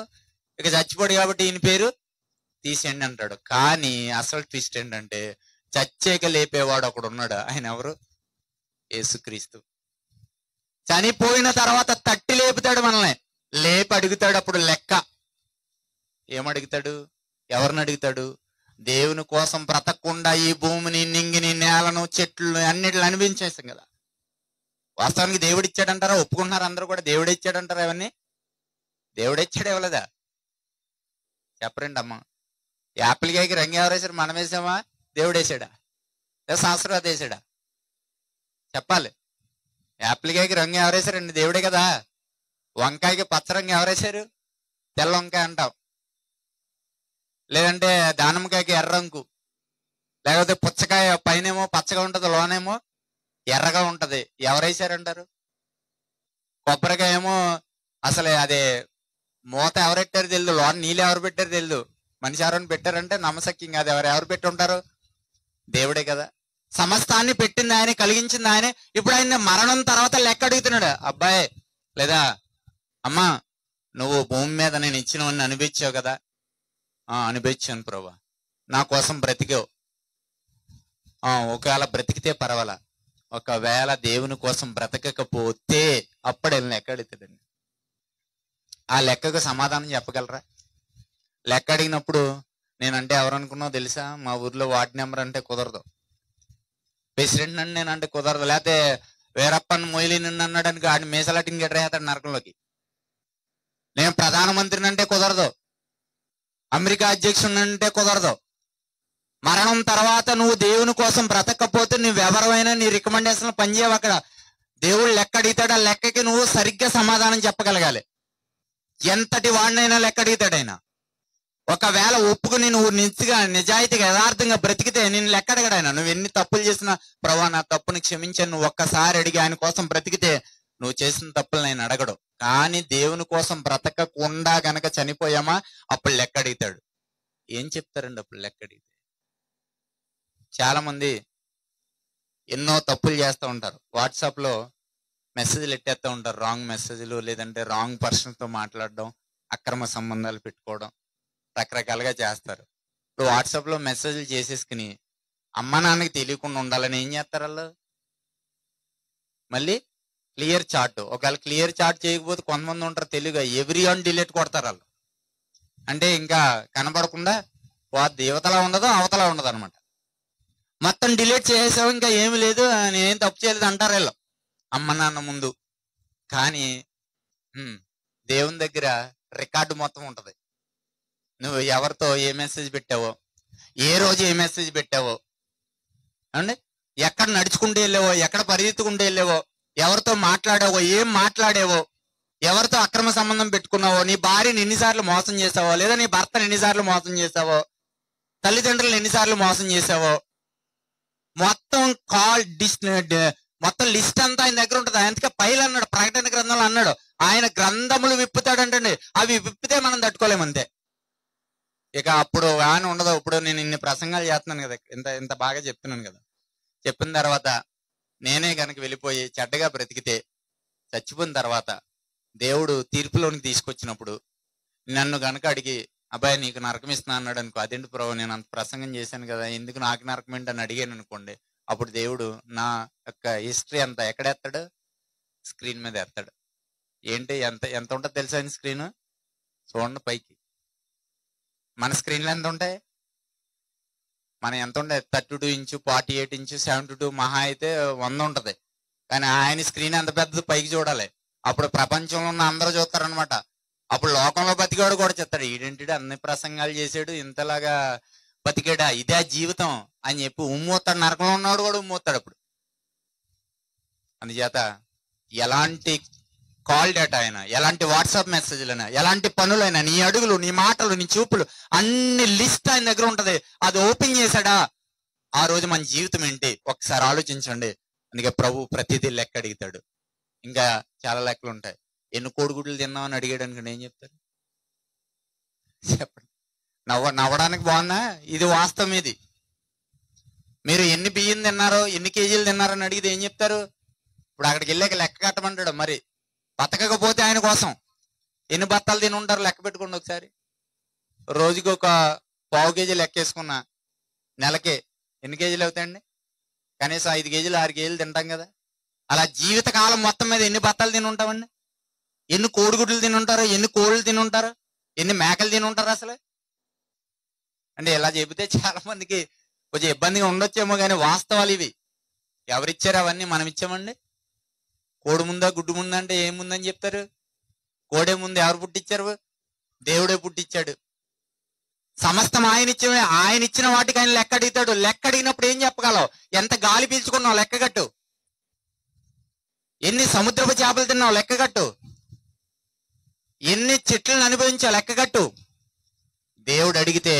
Speaker 1: ఇక చచ్చిపోడు కాబట్టి ఈయన పేరు తీసేయండి అంటాడు. కానీ అసలు ట్విస్ట్ ఏంటంటే చచ్చేక లేపేవాడు ఒకడు ఉన్నాడు. ఆయన ఎవరు? యేసుక్రీస్తు. చనిపోయిన తర్వాత తట్టి లేపుతాడు మనల్ని. లేపి అడుగుతాడు. అప్పుడు లెక్క ఏమడుగుతాడు? ఎవరిని అడుగుతాడు? దేవుని కోసం బ్రతకకుండా ఈ భూమిని, నింగిని, నేలను, చెట్లు అన్నిటిని అనిపించేసాం కదా. వాస్తవానికి దేవుడు ఇచ్చాడంటారా? ఒప్పుకుంటున్నారు అందరూ కూడా. దేవుడే ఇచ్చాడంటారా? అవన్నీ దేవుడే ఇచ్చాడు, ఇవ్వలేదా? చెప్పరండి అమ్మ. యాపిల్ కాయకి రంగు ఎవరు వేసారు? మనం వేసామా? దేవుడు వేసాడా? లేదా శాస్త్రవేత్త వేసాడా? చెప్పాలి. యాపిల్ కాయకి రంగు ఎవరు వేసారండి? దేవుడే కదా. వంకాయకి పచ్చ రంగు ఎవరు వేసారు? తెల్ల వంకాయ అంటాం. లేదంటే దానిమ్మకాయకి ఎర్ర రంగు, లేకపోతే పుచ్చకాయ పైనేమో పచ్చగా ఉంటది, లోనేమో ఎర్రగా ఉంటది. ఎవరేసారంటారు? కొబ్బరికాయ ఏమో అసలే అదే మూత ఎవరెట్టారు తెలియదు, లోన నీళ్ళు ఎవరు పెట్టారు తెలియదు. మనిషి ఎవరైనా పెట్టారంటే నమ్మశక్యం కాదు. ఎవరు పెట్టి ఉంటారు? దేవుడే కదా. సమస్తాన్ని పెట్టింది ఆయనే, కలిగించింది ఆయనే. ఇప్పుడు ఆయన మరణం తర్వాత లెక్క అడుగుతున్నాడు. అబ్బాయి లేదా అమ్మా, నువ్వు భూమి మీద నేను ఇచ్చినవన్నీ అనిపించావు కదా. అనిపించాను ప్రభా, నా కోసం బ్రతికావు. ఒకవేళ బ్రతికితే పర్వాలా, ఒకవేళ దేవుని కోసం బ్రతకకపోతే అప్పుడు వెళ్ళి లెక్క అడుగుతాడండి. ఆ లెక్కకు సమాధానం చెప్పగలరా? లెక్క అడిగినప్పుడు నేనంటే ఎవరనుకున్నావు తెలుసా? మా ఊర్లో వార్డు నెంబర్ అంటే కుదరదు, ప్రెసిడెంట్ అని నేనంటే కుదరదు, లేకపోతే వీరప్పన్ మొయిలీ నిన్ను అన్నాడని ఆడి మీసలాటిని గెడ్రేస్తాడు నరకంలోకి. నేను ప్రధానమంత్రిని అంటే కుదరదు, అమెరికా అధ్యక్షుడిని అంటే కుదరదు, మరణం తర్వాత నువ్వు దేవుని కోసం బ్రతకపోతే నువ్వెవరైనా నీ రికమెండేషన్ పనిచేయవు. అక్కడ దేవుడు లెక్క అడుగుతాడు. ఆ లెక్కకి నువ్వు సరిగ్గా సమాధానం చెప్పగలగాలి. ఎంతటి వాడినైనా లెక్క అడుగుతాడైనా. ఒకవేళ ఒప్పుకుని నువ్వు నిజాయితీగా యథార్థంగా బ్రతికితే నేను లెక్క అడగడాయన. నువ్వు ఎన్ని తప్పులు చేసినా, ప్రభా నా తప్పుని క్షమించాను నువ్వు ఒక్కసారి అడిగి ఆయన కోసం బ్రతికితే నువ్వు చేసిన తప్పులు నేను అడగడు. కానీ దేవుని కోసం బ్రతకకుండా గనక చనిపోయామా అప్పుడు లెక్క అడుగుతాడు. ఏం చెప్తారండి అప్పుడు లెక్క అడిగితే? చాలా మంది ఎన్నో తప్పులు చేస్తూ ఉంటారు. వాట్సాప్ లో మెసేజ్లు ఎట్టేస్తూ ఉంటారు, రాంగ్ మెసేజ్లు, లేదంటే రాంగ్ పర్సన్ తో మాట్లాడడం, అక్రమ సంబంధాలు పెట్టుకోవడం, రకరకాలుగా చేస్తారు. ఇప్పుడు వాట్సాప్ లో మెసేజ్లు చేసేసుకుని అమ్మ నాన్నకి తెలియకుండా ఉండాలని ఏం చేస్తారు వాళ్ళు? మళ్ళీ క్లియర్ చాట్. ఒకవేళ క్లియర్ చాట్ చేయకపోతే కొంతమంది ఉంటారు తెలుగుగా ఎవ్రీ వన్ డిలీట్ కొడతారు వాళ్ళు. అంటే ఇంకా కనపడకుండా దేవతలా ఉండదు, అవతలా ఉండదు అనమాట. మొత్తం డిలీట్ చేసావు, ఇంకా ఏమి లేదు, నేనేం తప్పు చేయలేదు అంటారు వీళ్ళు అమ్మ నాన్న ముందు. కానీ దేవుని దగ్గర రికార్డు మొత్తం ఉంటది. నువ్వు ఎవరితో ఏ మెసేజ్ పెట్టావో, ఏ రోజు ఏ మెసేజ్ పెట్టావో, అండి ఎక్కడ నడుచుకుంటూ వెళ్ళావో, ఎక్కడ పరిగెత్తుకుంటూ వెళ్ళావో, ఎవరితో మాట్లాడావో, ఏం మాట్లాడావో, ఎవరితో అక్రమ సంబంధం పెట్టుకున్నావో, నీ భార్యని ఎన్నిసార్లు మోసం చేసావో, లేదా నీ భర్తను ఎన్నిసార్లు మోసం చేసావో, తల్లిదండ్రులను ఎన్నిసార్లు మోసం చేసావో, మొత్తం మొత్తం లిస్ట్ అంతా ఆయన దగ్గర ఉంటుంది. అందుకే పైలు అన్నాడు, ప్రకటన గ్రంథంలో అన్నాడు ఆయన గ్రంథములు విప్పుతాడంటండి. అవి విప్పితే మనం తట్టుకోలేమంతే. ఇక అప్పుడు వాన ఉండదు. ఇప్పుడు నేను ఇన్ని ప్రసంగాలు చేస్తున్నాను కదా, ఇంత బాగా చెప్తున్నాను కదా, చెప్పిన తర్వాత నేనే కనుక వెళ్ళిపోయి చెడ్డగా బ్రతికితే చచ్చిపోయిన తర్వాత దేవుడు తీర్పులోనికి తీసుకొచ్చినప్పుడు నన్ను కనుక అడిగి అబ్బాయి నీకు నరకం ఇస్తున్నా అన్నాడు అనుకో, అదేంటి ప్రభు నేను అంత ప్రసంగం చేశాను కదా, ఎందుకు నాకు నరకం ఏంటి అని అడిగాను అనుకోండి, అప్పుడు దేవుడు నా యొక్క హిస్టరీ అంతా ఎక్కడెత్తాడు? స్క్రీన్ మీద ఎత్తాడు. ఏంటి ఎంత ఎంత ఉంటుంది తెలుసా ఆయన స్క్రీన్? చూడండి పైకి. మన స్క్రీన్లో ఎంత ఉంటాయి? మన ఎంత ఉంటాయి? 32 ఇంచు, 48 ఇంచు, 72, మహా అయితే 100 ఉంటది. కానీ ఆయన స్క్రీన్ ఎంత పెద్దది పైకి చూడాలి. అప్పుడు ప్రపంచంలో ఉన్న అందరూ చూస్తారనమాట. అప్పుడు లోకంలో బతికాడు కూడా చెప్తాడు, ఈడేంటి అన్ని ప్రసంగాలు చేసాడు, ఇంతలాగా బతికాడా, ఇదే జీవితం అని చెప్పి ఉమ్మూతాడు. నరకంలో ఉన్నాడు కూడా ఉమ్మూతాడు అప్పుడు. అందుచేత ఎలాంటి కాల్ డేటా అయినా, ఎలాంటి వాట్సాప్ మెసేజ్లైనా, ఎలాంటి పనులైనా, నీ అడుగులు, నీ మాటలు, నీ చూపులు అన్ని లిస్ట్ ఆయన దగ్గర ఉంటది. అది ఓపెన్ చేశాడా ఆ రోజు మన జీవితం ఏంటి ఒకసారి ఆలోచించండి. అందుకే ప్రభు ప్రతిదీ లెక్క అడుగుతాడు. ఇంకా చాలా లెక్కలు ఉంటాయి. ఎన్ని కోడిగుడ్లు తిన్నామని అడిగాడు అనుకోండి, ఏం చెప్తారు? చెప్పండి. నవ్వడానికి బాగున్నా, ఇది వాస్తవం. ఇది మీరు ఎన్ని బియ్యం తిన్నారో, ఎన్ని కేజీలు తిన్నారని అడిగితే ఏం చెప్తారు? ఇప్పుడు అక్కడికి వెళ్ళాక లెక్క కట్టమంటాడు. మరి బతకకపోతే ఆయన కోసం ఎన్ని బత్తాలు తిని ఉంటారు లెక్క పెట్టుకోండి ఒకసారి. రోజుకి ఒక 1/2 కేజీ లెక్క వేసుకున్నా నెలకే ఎన్ని కేజీలు అవుతాయండి? కనీసం 5 కేజీలు 6 కేజీలు తింటాం కదా. అలా జీవితకాలం మొత్తం మీద ఎన్ని బత్తాలు తిని ఉంటామండి? ఎన్ని కోడిగుడ్లు తిని ఉంటారు, ఎన్ని కోళ్ళు తిని ఉంటారు, ఎన్ని మేకలు తిని ఉంటారు అసలు? అంటే ఇలా చెబితే చాలా మందికి కొంచెం ఇబ్బందిగా ఉండొచ్చేమో, కానీ వాస్తవాలు ఇవి. ఎవరిచ్చారు అవన్నీ? మనం ఇచ్చామండి. కోడి ముందా గుడ్డు ముందా అంటే ఏముందని చెప్తారు? కోడే ముందు ఎవరు పుట్టించారు? దేవుడే పుట్టించాడు. సమస్తం ఆయన ఇచ్చిన వాటికి ఆయన లెక్క అడుగుతాడు. లెక్క అడిగినప్పుడు ఏం చెప్పగలవు? ఎంత గాలి పీల్చుకున్నావు లెక్కగట్టు, ఎన్ని సముద్రపు చేపలు తిన్నావు లెక్కగట్టు, ఎన్ని చెట్లను అనుభవించావు లెక్కగట్టు. దేవుడు అడిగితే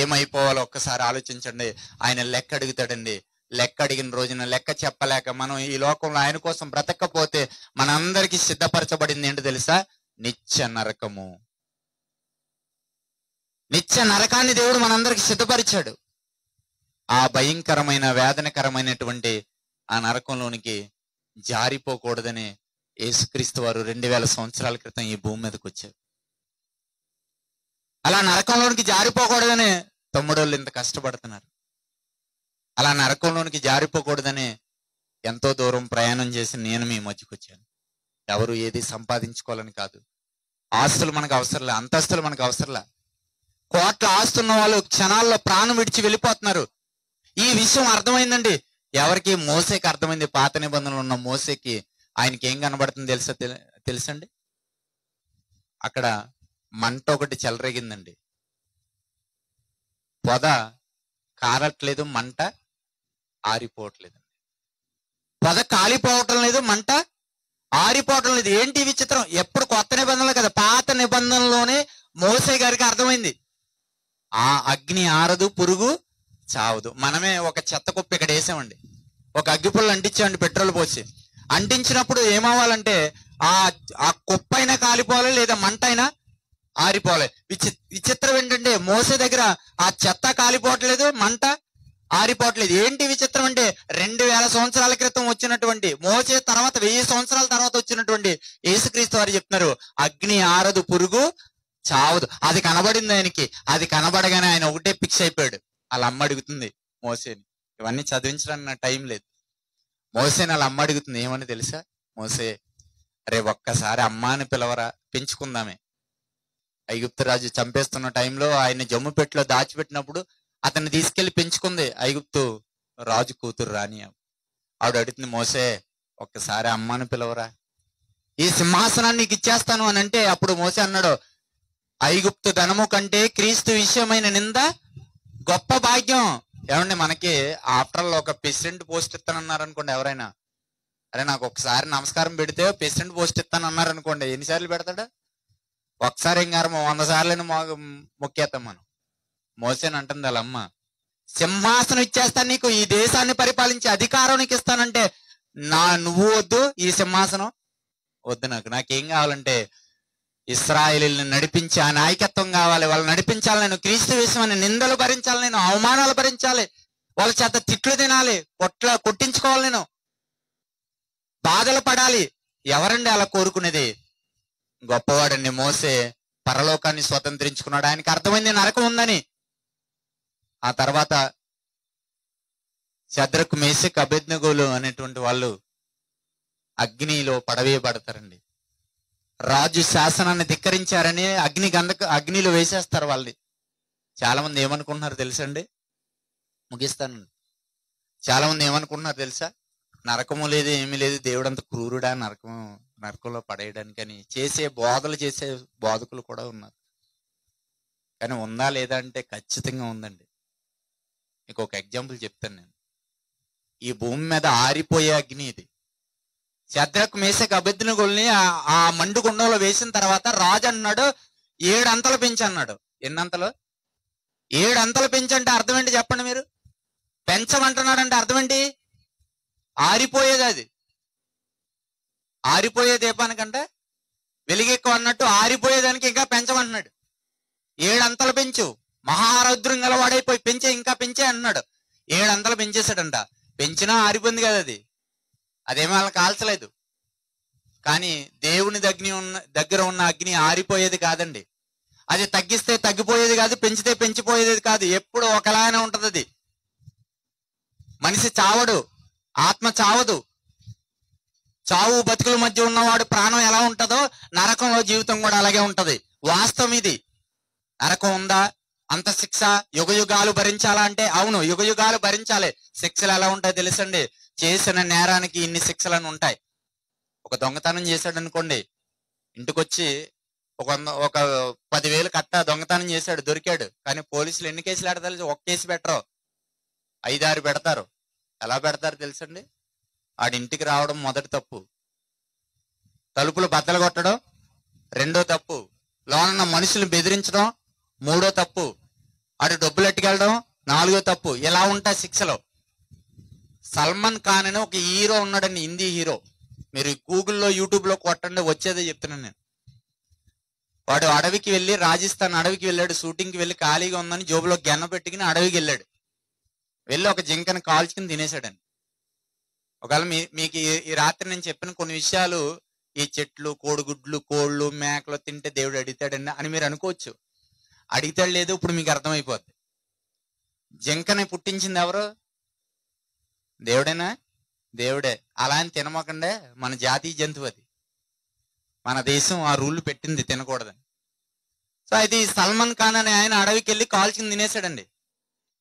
Speaker 1: ఏమైపోవాలో ఒక్కసారి ఆలోచించండి. ఆయన లెక్క అడుగుతాడండి. లెక్క అడిగిన రోజున లెక్క చెప్పలేక మనం ఈ లోకంలో ఆయన కోసం బ్రతకపోతే మనందరికీ సిద్ధపరచబడింది ఏంటి తెలుసా? నిత్య నరకము. నిత్య నరకాన్ని దేవుడు మనందరికి సిద్ధపరిచాడు. ఆ భయంకరమైన వేదనకరమైనటువంటి ఆ నరకంలోనికి జారిపోకూడదని యేసుక్రీస్తు వారు 2000 సంవత్సరాల క్రితం ఈ భూమి మీదకి వచ్చారు. అలా నరకంలోనికి జారిపోకూడదని తమ్ముడోళ్ళు ఇంత కష్టపడుతున్నారు. అలా నరకంలోనికి జారిపోకూడదని ఎంతో దూరం ప్రయాణం చేసి నేను మీ మధ్యకు వచ్చాను. ఎవరు ఏది సంపాదించుకోవాలని కాదు. ఆస్తులు మనకు అవసరంలే, అంతస్తులు మనకు అవసరంలే. కోట్ల ఆస్తున్న వాళ్ళు క్షణాల్లో ప్రాణం విడిచి వెళ్ళిపోతున్నారు. ఈ విషయం అర్థమైందండి ఎవరికి? మోసేకి అర్థమైంది. పాత నిబంధనలు ఉన్న మోసేకి ఆయనకి ఏం కనబడుతుంది తెలుసండి? అక్కడ మంట ఒకటి చెలరేగిందండి. పొద కారట్లేదు, మంట ఆరిపోవట్లేదు. పొద కాలిపోవటం లేదు, మంట ఆరిపోవటం లేదు. ఏంటి విచిత్రం? ఎప్పుడు కొత్త నిబంధనలు కదా, పాత నిబంధనలోనే మోసే గారికి అర్థమైంది, ఆ అగ్ని ఆరదు, పురుగు చావదు. మనమే ఒక చెత్త కుప్ప ఇక్కడ వేసామండి, ఒక అగ్గిపుల్ల అంటించామండి పెట్రోల్ పోసి. అంటించినప్పుడు ఏమవ్వాలంటే ఆ కుప్ప అయినా కాలిపోవాలి, లేదా మంట అయినా ఆరిపోవాలి. విచిత్రం ఏంటంటే మోసే దగ్గర ఆ చెత్త కాలిపోవట్లేదు, మంట ఆరిపోవట్లేదు. ఏంటి విచిత్రం అంటే 2000 సంవత్సరాల క్రితం వచ్చినటువంటి మోసే తర్వాత 1000 సంవత్సరాల తర్వాత వచ్చినటువంటి యేసుక్రీస్తు వారు చెప్తున్నారు, అగ్ని ఆరదు, పురుగు చావదు. అది కనబడింది ఆయనకి. అది కనబడగానే ఆయన ఒకటే ఫిక్స్ అయిపోయాడు. వాళ్ళ అమ్మ అడుగుతుంది మోసేని, ఇవన్నీ చదివించడానికి నా టైం లేదు. మోసేని వాళ్ళ అమ్మ అడుగుతుంది, ఏమని తెలుసా? మోసే, అరే ఒక్కసారి అమ్మాని పిలవరా, పెంచుకుందామే. ఐగుప్తు రాజు చంపేస్తున్న టైంలో ఆయన జమ్ము పెట్టిలో దాచిపెట్టినప్పుడు అతన్ని తీసుకెళ్లి పెంచుకుంది ఐగుప్తు రాజు కూతురు రాని. ఆవిడ అడుగుతుంది, మోసే ఒక్కసారి అమ్మాని పిలవరా, ఈ సింహాసనాన్ని నీకు ఇచ్చేస్తాను అని అంటే, అప్పుడు మోసే అన్నాడు, ఐగుప్తు ధనము కంటే క్రీస్తు విషయమైన నింద గొప్ప భాగ్యం. ఏమండి, మనకి ఆఫ్టర్ ఆల్ ఒక ప్రెసిడెంట్ పోస్ట్ ఇస్తానన్నారు అనుకోండి, ఎవరైనా అరే నాకు ఒకసారి నమస్కారం పెడితే ప్రెసిడెంట్ పోస్ట్ ఇస్తాను అన్నారు అనుకోండి, ఎన్నిసార్లు పెడతాడు? ఒకసారి ఏం గారు 100 సార్లు మొక్కేస్తాం మనం. మోసేని అంటుంది వాళ్ళ అమ్మ, సింహాసనం ఇచ్చేస్తాను నీకు, ఈ దేశాన్ని పరిపాలించే అధికారం నీకు ఇస్తానంటే, నువ్వు వద్దు, ఈ సింహాసనం వద్దు, నాకేం కావాలంటే ఇశ్రాయేలుని నడిపించి ఆ నాయకత్వం కావాలి. వాళ్ళు నడిపించాలి, నేను క్రీస్తు విషయమైన నిందలు భరించాలి, నేను అవమానాలు భరించాలి, వాళ్ళ చేత తిట్లు తినాలి, కొట్టించుకోవాలి, నేను బాధలు పడాలి. ఎవరండి అలా కోరుకునేది? గొప్పవాడండి మోసే. పరలోకాన్ని స్వతంత్రించుకున్నాడు. ఆయనకి అర్థమైంది నరకం ఉందని. ఆ తర్వాత శద్రకు, మేషకు, అబేద్నెగోలు అనేటువంటి వాళ్ళు అగ్నిలో పడవేయబడతారండి. రాజు శాసనాన్ని ధిక్కరించారని అగ్నిలో వేసేస్తారు వాళ్ళని. చాలా మంది ఏమనుకుంటున్నారు తెలుసండి? ముగిస్తానండి. చాలా మంది ఏమనుకుంటున్నారు తెలుసా? నరకము లేదు, ఏమీ లేదు, దేవుడు అంత క్రూరుడా నరకంలో పడేయడానికి అని చేసే బోధకులు కూడా ఉన్నారు. కానీ ఉందా లేదా అంటే ఖచ్చితంగా ఉందండి. మీకు ఒక ఎగ్జాంపుల్ చెప్తాను నేను. ఈ భూమి మీద ఆరిపోయే అగ్ని ఇది. శద్రకు, మేషకు, అబేద్నెగోల్ని ఆ మండుగుండంలో వేసిన తర్వాత రాజు అన్నాడు, 7 అంతలు పెంచి అన్నాడు. ఎన్నంతలు? 7 అంతలు పెంచంటే అర్థం ఏంటి చెప్పండి మీరు? పెంచమంటున్నాడంటే అర్థం ఏంటి? ఆరిపోయేది. అది ఆరిపోయే దీపానికంటే వెలిగెక్కువ అన్నట్టు ఆరిపోయేదానికి ఇంకా పెంచమంటున్నాడు. 7 అంతలు పెంచు, మహారౌద్రం గలవాడైపోయి పెంచే, ఇంకా పెంచే అన్నాడు. 7 అంతలు పెంచేశాడంట. పెంచినా ఆరిపోయింది కదా అది. అదేమీ వాళ్ళకి కాల్చలేదు. కానీ దేవుని దగ్గర ఉన్న అగ్ని ఆరిపోయేది కాదండి. అది తగ్గిస్తే తగ్గిపోయేది కాదు, పెంచితే పెంచిపోయేది కాదు. ఎప్పుడు ఒకలానే ఉంటది అది. మనిషి చావడు, ఆత్మ చావదు. చావు బతుకుల మధ్య ఉన్నవాడు ప్రాణం ఎలా ఉంటుందో నరకంలో జీవితం కూడా అలాగే ఉంటది. వాస్తవం ఇది. నరకం ఉందా? అంత శిక్ష యుగయుగాలు భరించాలా అంటే అవును, యుగయుగాలు భరించాలి. శిక్షలు ఎలా ఉంటాయి తెలుసండి? చేసిన నేరానికి ఇన్ని శిక్షలను ఉంటాయి. ఒక దొంగతనం చేశాడు అనుకోండి, ఇంటికొచ్చి ఒక 10,000 కట్ట దొంగతనం చేశాడు, దొరికాడు. కానీ పోలీసులు ఎన్ని కేసులు పెడతారు? 1 కేసు పెట్టరు, 5-6 పెడతారు. ఎలా పెడతారు తెలుసండి? ఆడింటికి రావడం మొదటి తప్పు, తలుపులు బద్దలు కొట్టడం రెండో తప్పు, లోనున్న మనుషులు బెదిరించడం మూడో తప్పు, ఆడు డబ్బులు ఎట్టుకెళ్ళడం 4వ తప్పు. ఇలా ఉంటాయి శిక్షలు. సల్మాన్ ఖాన్ అని ఒక హీరో ఉన్నాడండి, హిందీ హీరో. మీరు గూగుల్లో యూట్యూబ్లో కొట్టండి, వచ్చేదే చెప్తున్నాను నేను. వాడు అడవికి వెళ్ళి, రాజస్థాన్ అడవికి వెళ్ళాడు. షూటింగ్కి వెళ్ళి ఖాళీగా ఉందని జోబులో గెన్న పెట్టుకుని అడవికి వెళ్ళాడు. వెళ్ళి ఒక జింకను కాల్చుకుని తినేశాడండి. ఒకవేళ మీకు ఈ రాత్రి నేను చెప్పిన కొన్ని విషయాలు, ఈ చెట్లు, కోడిగుడ్లు, కోళ్ళు, మేకలు తింటే దేవుడు అడుగుతాడండి అని మీరు అనుకోవచ్చు. అడిగితాడు లేదు, ఇప్పుడు మీకు అర్థమైపోద్ది. జింకని పుట్టించింది ఎవరు? దేవుడేనా? దేవుడే. అలా అని తినమకండే, మన జాతీయ జంతువు అది. మన దేశం ఆ రూల్ పెట్టింది తినకూడదని. సో అయితే ఈ సల్మాన్ ఖాన్ అనే ఆయన అడవికి వెళ్ళి కాల్చుకుని తినేశాడండి.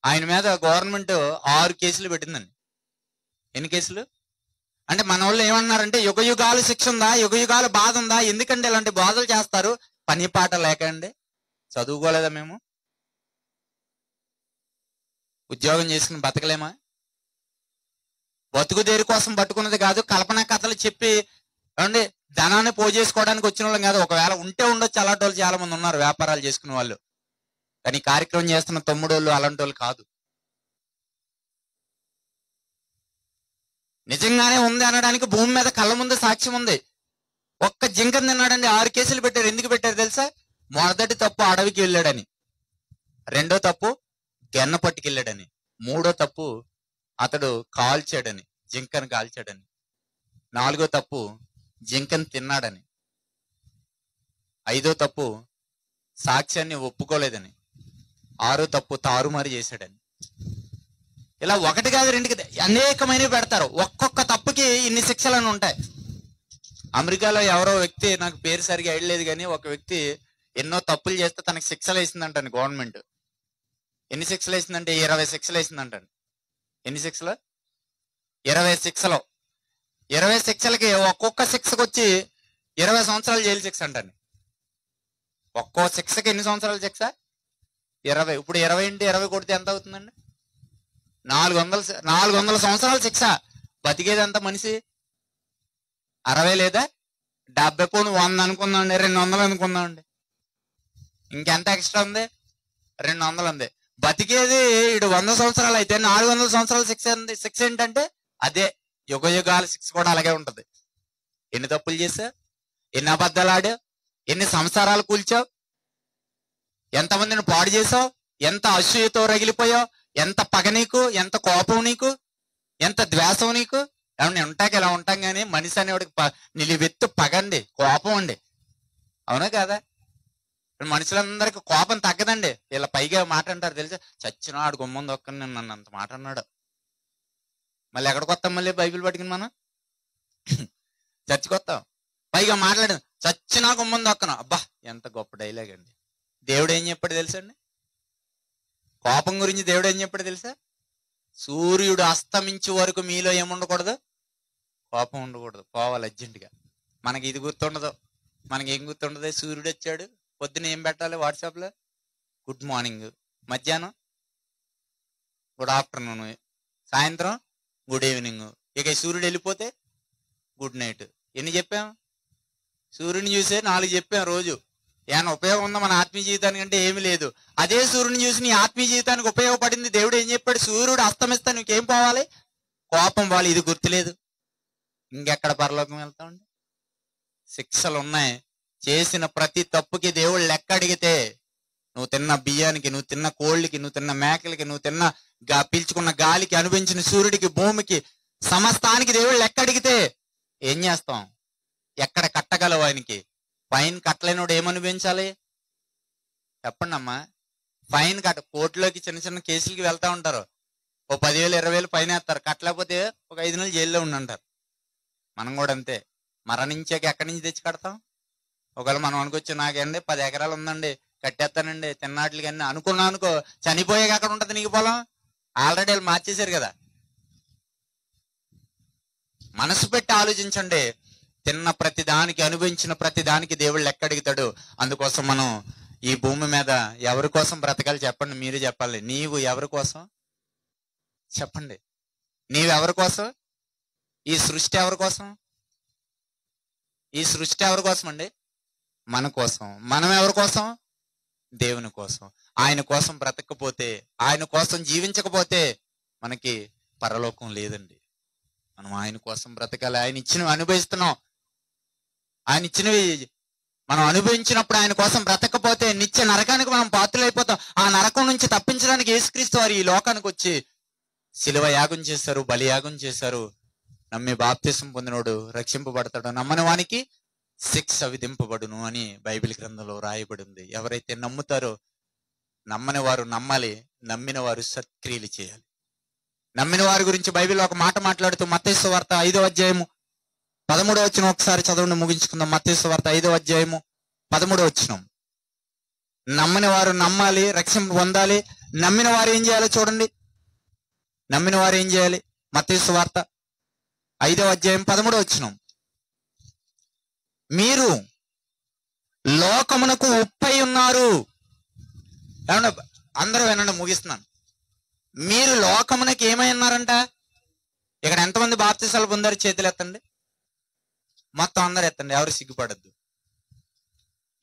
Speaker 1: ఆయన మీద గవర్నమెంట్ 6 కేసులు పెట్టిందండి. ఎన్ని కేసులు అంటే మన వాళ్ళు ఏమన్నారంటే, యుగయుగాలు శిక్ష ఉందా, యుగయుగాలు బాధ ఉందా, ఎందుకంటే ఇలాంటి బాధలు చేస్తారు? పని పాట లేకండి, చదువుకోలేదా మేము? ఉద్యోగం చేసుకుని బతకలేమా? బతుకు దేరి కోసం పట్టుకున్నది కాదు, కల్పన కథలు చెప్పి ఏమండి ధనాన్ని పోజేసుకోవడానికి వచ్చిన వాళ్ళం కాదు. ఒకవేళ ఉంటే ఉండొచ్చు, అలాంటి వాళ్ళు చాలా మంది ఉన్నారు వ్యాపారాలు చేసుకునే వాళ్ళు. కానీ కార్యక్రమం చేస్తున్న తమ్ముడోళ్ళు అలాంటి వాళ్ళు కాదు. నిజంగానే ఉంది అనడానికి భూమి మీద కళ్ళ ముందు సాక్ష్యం ఉంది. ఒక్క జింకను తిన్నాడండి, 6 కేసులు పెట్టారు. ఎందుకు పెట్టారు తెలుసా? మొదటి తప్పు అడవికి వెళ్ళాడని, రెండో తప్పు గెన్న పట్టుకెళ్ళాడని, మూడో తప్పు అతడు కాల్చాడని, జింకను కాల్చాడని, నాలుగో తప్పు జింకను తిన్నాడని, ఐదో తప్పు సాక్ష్యాన్ని ఒప్పుకోలేదని, ఆరో తప్పు తారుమారు చేశాడని. ఇలా ఒకటి కాదు, రెండు కాదు, అనేకమైనవి పెడతారు. ఒక్కొక్క తప్పుకి ఇన్ని శిక్షలను ఉంటాయి. అమెరికాలో ఎవరో వ్యక్తి, నాకు పేరు సరిగా ఐడలేదు కానీ, ఒక వ్యక్తి ఎన్నో తప్పులు చేస్తే తనకి శిక్షలు వేసిందంటండి గవర్నమెంట్. ఎన్ని శిక్షలు వేసిందంటే 20 శిక్షలు వేసిందంటండి. ఎన్ని శిక్షలు? 20 శిక్షలు. 20 శిక్షలకి ఒక్కొక్క శిక్షకు వచ్చి 20 సంవత్సరాలు జైలు శిక్ష అంటండి. ఒక్కో శిక్షకి ఎన్ని సంవత్సరాల శిక్ష? 20. ఇప్పుడు 20 ఇంటూ 20 కొడితే ఎంత అవుతుందండి? 400 సంవత్సరాల శిక్ష. బతికేది ఎంత మనిషి? 60 లేదా 70. పోను 100 అనుకుందామండి, 200 అనుకుందామండి, ఇంకెంత ఎక్స్ట్రా ఉంది? 200 ఉంది. బతికేది ఇడు 100 సంవత్సరాలు అయితే 400 సంవత్సరాల శిక్ష ఉంది. శిక్ష ఏంటంటే అదే యుగ యుగాల శిక్ష కూడా అలాగే ఉంటది. ఎన్ని తప్పులు చేసావు, ఎన్ని అబద్ధాలు ఆడావు, ఎన్ని సంసారాలు కూల్చావు, ఎంతమందిని పాడు చేసావు, ఎంత అసూయతో రగిలిపోయావు, ఎంత పగ నీకు, ఎంత కోపం నీకు, ఎంత ద్వేషం నీకు. ఏమన్నా ఉంటాక ఇలా ఉంటాం కానీ మనిషి అనేవాడికి నిలువెత్తు పగండి, కోపం అండి. అవునా కాదా? మనుషులందరికి కోపం తగ్గదండి. ఇలా పైగా మాట అంటారు తెలుసా, చచ్చినాడు గుమ్మం దొక్కని నన్ను అంత మాట అన్నాడు. మళ్ళీ ఎక్కడికి వస్తాం? మళ్ళీ బైబిల్ పట్టుకుని మనం చర్చికి వస్తాం. పైగా మాట్లాడదు, చచ్చినా గుమ్మం దొక్కను. అబ్బా ఎంత గొప్ప డైలాగ్ అండి. దేవుడు ఏం చెప్పాడు తెలుసా అండి? కోపం గురించి దేవుడు ఏం చెప్పాడు తెలుసా? సూర్యుడు అస్తమించే వరకు మీలో ఏముండకూడదు? కోపం ఉండకూడదు, పోవాలి అర్జెంటుగా. మనకి ఇది గుర్తుండదు. మనకి ఏం గుర్తుండదు? సూర్యుడు వచ్చాడు, పొద్దున ఏం పెట్టాలి వాట్సాప్లో? గుడ్ మార్నింగ్, మధ్యాహ్నం గుడ్ ఆఫ్టర్నూన్, సాయంత్రం గుడ్ ఈవినింగ్. ఇక సూర్యుడు వెళ్ళిపోతే గుడ్ నైట్. ఎన్ని చెప్పాం? సూర్యుని చూసే 4 చెప్పాం రోజు. ఏమైనా ఉపయోగం ఉందా మన ఆత్మీయ జీవితానికి అంటే ఏమి లేదు. అదే సూర్యుని చూసి నీ ఆత్మీయ జీవితానికి ఉపయోగపడింది. దేవుడు ఏం చెప్పాడు? సూర్యుడు అస్తమిస్తా నీకేం పోవాలి? కోపం పోవాలి. ఇది గుర్తులేదు, ఇంకెక్కడ పరలోకం వెళ్తామండి? శిక్షలు ఉన్నాయి. చేసిన ప్రతి తప్పుకి దేవుడు లెక్క అడిగితే, నువ్వు తిన్న బియ్యానికి, నువ్వు తిన్న కోళ్ళకి, నువ్వు తిన్న మేకలకి, నువ్వు తిన్న పీల్చుకున్న గాలికి, అనుభవించిన సూర్యుడికి, భూమికి, సమస్తానికి దేవుడు లెక్క అడిగితే ఏం చేస్తాం? ఎక్కడ కట్టగలవు ఆయనకి? ఫైన్ కట్టలేనోడు ఏమనుభవించాలి చెప్పండి అమ్మా? ఫైన్ కోర్టులోకి చిన్న చిన్న కేసులకి వెళ్తా ఉంటారు. ఓ 10,000 20,000 ఫైన్ వేస్తారు. కట్టలేకపోతే ఒక 5 నెలలు జైల్లో ఉండంటారు. మనం కూడా అంతే. మరణించాక ఎక్కడి నుంచి తెచ్చి కడతాం? ఒకవేళ మనం అనుకోవచ్చు, నాకండి 10 ఎకరాలు ఉందండి, కట్టేస్తానండి తిన్నాట్లకి అన్నీ అనుకున్నా అనుకో, చనిపోయాక అక్కడ ఉంటుంది నీకు పొలం. ఆల్రెడీ వాళ్ళు మార్చేశారు కదా. మనసు పెట్టి ఆలోచించండి. తిన్న ప్రతి దానికి, అనుభవించిన ప్రతి దానికి దేవుడు లెక్క అడుగుతాడు. అందుకోసం మనం ఈ భూమి మీద ఎవరి కోసం బ్రతకాలి చెప్పండి? మీరే చెప్పాలి. నీవు ఎవరి కోసం చెప్పండి? నీవెవరి కోసం? ఈ సృష్టి ఎవరి కోసం? ఈ సృష్టి ఎవరి కోసం అండి? మన కోసం. మనం ఎవరి కోసం? దేవుని కోసం. ఆయన కోసం బ్రతకపోతే, ఆయన కోసం జీవించకపోతే మనకి పరలోకం లేదండి. మనం ఆయన కోసం బ్రతకాలి. ఆయన ఇచ్చినవి అనుభవిస్తున్నాం. ఆయన ఇచ్చినవి మనం అనుభవించినప్పుడు ఆయన కోసం బ్రతకపోతే నిత్య నరకానికి మనం పాత్రలైపోతాం. ఆ నరకం నుంచి తప్పించడానికి యేసుక్రీస్తు వారు ఈ లోకానికి వచ్చి శిలువ యాగం చేశారు, బలియాగం చేశారు. నమ్మి బాప్తిసం పొందినోడు రక్షింపబడతాడు, నమ్మని వానికి శిక్ష విధింపబడును అని బైబిల్ గ్రంథంలో రాయబడింది. ఎవరైతే నమ్ముతారో, నమ్మని వారు నమ్మాలి, నమ్మిన వారు సత్క్రియలు చేయాలి. నమ్మిన వారి గురించి బైబిల్ ఒక మాట మాట్లాడుతూ మత్తయి సువార్త 5వ అధ్యాయము 13వ వచనం ఒకసారి చదవండి, ముగించుకుందాం. మత్తయి సువార్త 5వ అధ్యాయము 13వ వచనం. నమ్మని వారు నమ్మాలి, రక్షణ పొందాలి. నమ్మిన వారు ఏం చేయాలో చూడండి. నమ్మిన వారు ఏం చేయాలి? మత్తయి సువార్త 5వ అధ్యాయం 13వ వచనం. మీరు లోకమునకు ఉప్పై ఉన్నారు. అందరూ వినండి, ముగిస్తున్నాను. మీరు లోకమునకి ఏమై ఉన్నారంట? ఇక్కడ ఎంతమంది బాప్తిసాలు పొందారు? చేతులు ఎత్తండి, మొత్తం అందరు ఎత్తండి, ఎవరు సిగ్గుపడద్దు.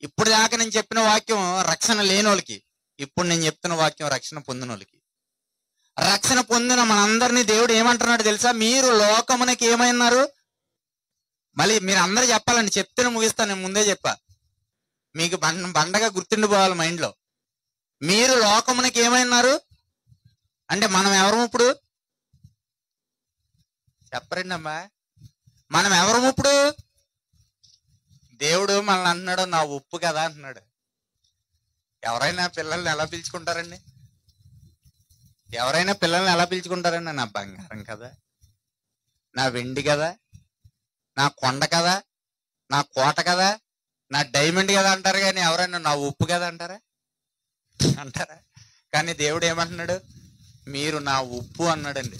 Speaker 1: ఇప్పుడు దాకా నేను చెప్పిన వాక్యం రక్షణ లేని వాళ్ళకి, ఇప్పుడు నేను చెప్తున్న వాక్యం రక్షణ పొందిన వాళ్ళకి. రక్షణ పొందిన మనందరినీ దేవుడు ఏమంటున్నాడు తెలుసా? మీరు లోకమునకి ఏమైనారు? మళ్ళీ మీరు అందరూ చెప్పాలండి, చెప్తేనే ముగిస్తాను, నేను ముందే చెప్పా, మీకు బండగా గుర్తుండిపోవాలి మైండ్లో. మీరు లోకమునకి ఏమైనారు అంటే మనం ఎవరు ఇప్పుడు? చెప్పరండి అమ్మా, మనం ఎవరు ఇప్పుడు? దేవుడు మనల్ని అంటున్నాడు, నా ఉప్పు కదా అంటున్నాడు. ఎవరైనా పిల్లల్ని ఎలా పిలుచుకుంటారండి? ఎవరైనా పిల్లల్ని ఎలా పిలుచుకుంటారండి? నా బంగారం కదా, నా వెండి కదా, నా కొండ కదా, నా కోట కదా, నా డైమండ్ కదా అంటారు. కానీ ఎవరైనా నా ఉప్పు కదా అంటారా? అంటారా? కానీ దేవుడు ఏమంటున్నాడు? మీరు నా ఉప్పు అన్నాడండి.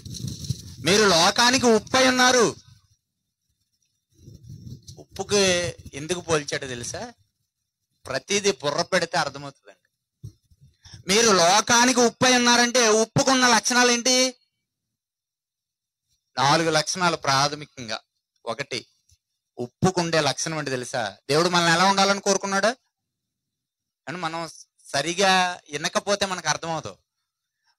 Speaker 1: మీరు లోకానికి ఉప్పు అయి ఉన్నారు. ఉప్పుకి ఎందుకు పోల్చాడో తెలుసా? ప్రతిదీ బుర్ర పెడితే అర్థమవుతుందండి. మీరు లోకానికి ఉప్పు అయి ఉన్నారంటే ఉప్పుకున్న లక్షణాలు ఏంటి? 4 లక్షణాలు ప్రాథమికంగా. ఒకటి, ఉప్పుకుండే లక్షణం అంటే తెలుసా? దేవుడు మనల్ని ఎలా ఉండాలని కోరుకున్నాడు అని మనం సరిగా వినకపోతే మనకు అర్థమవుతుంది.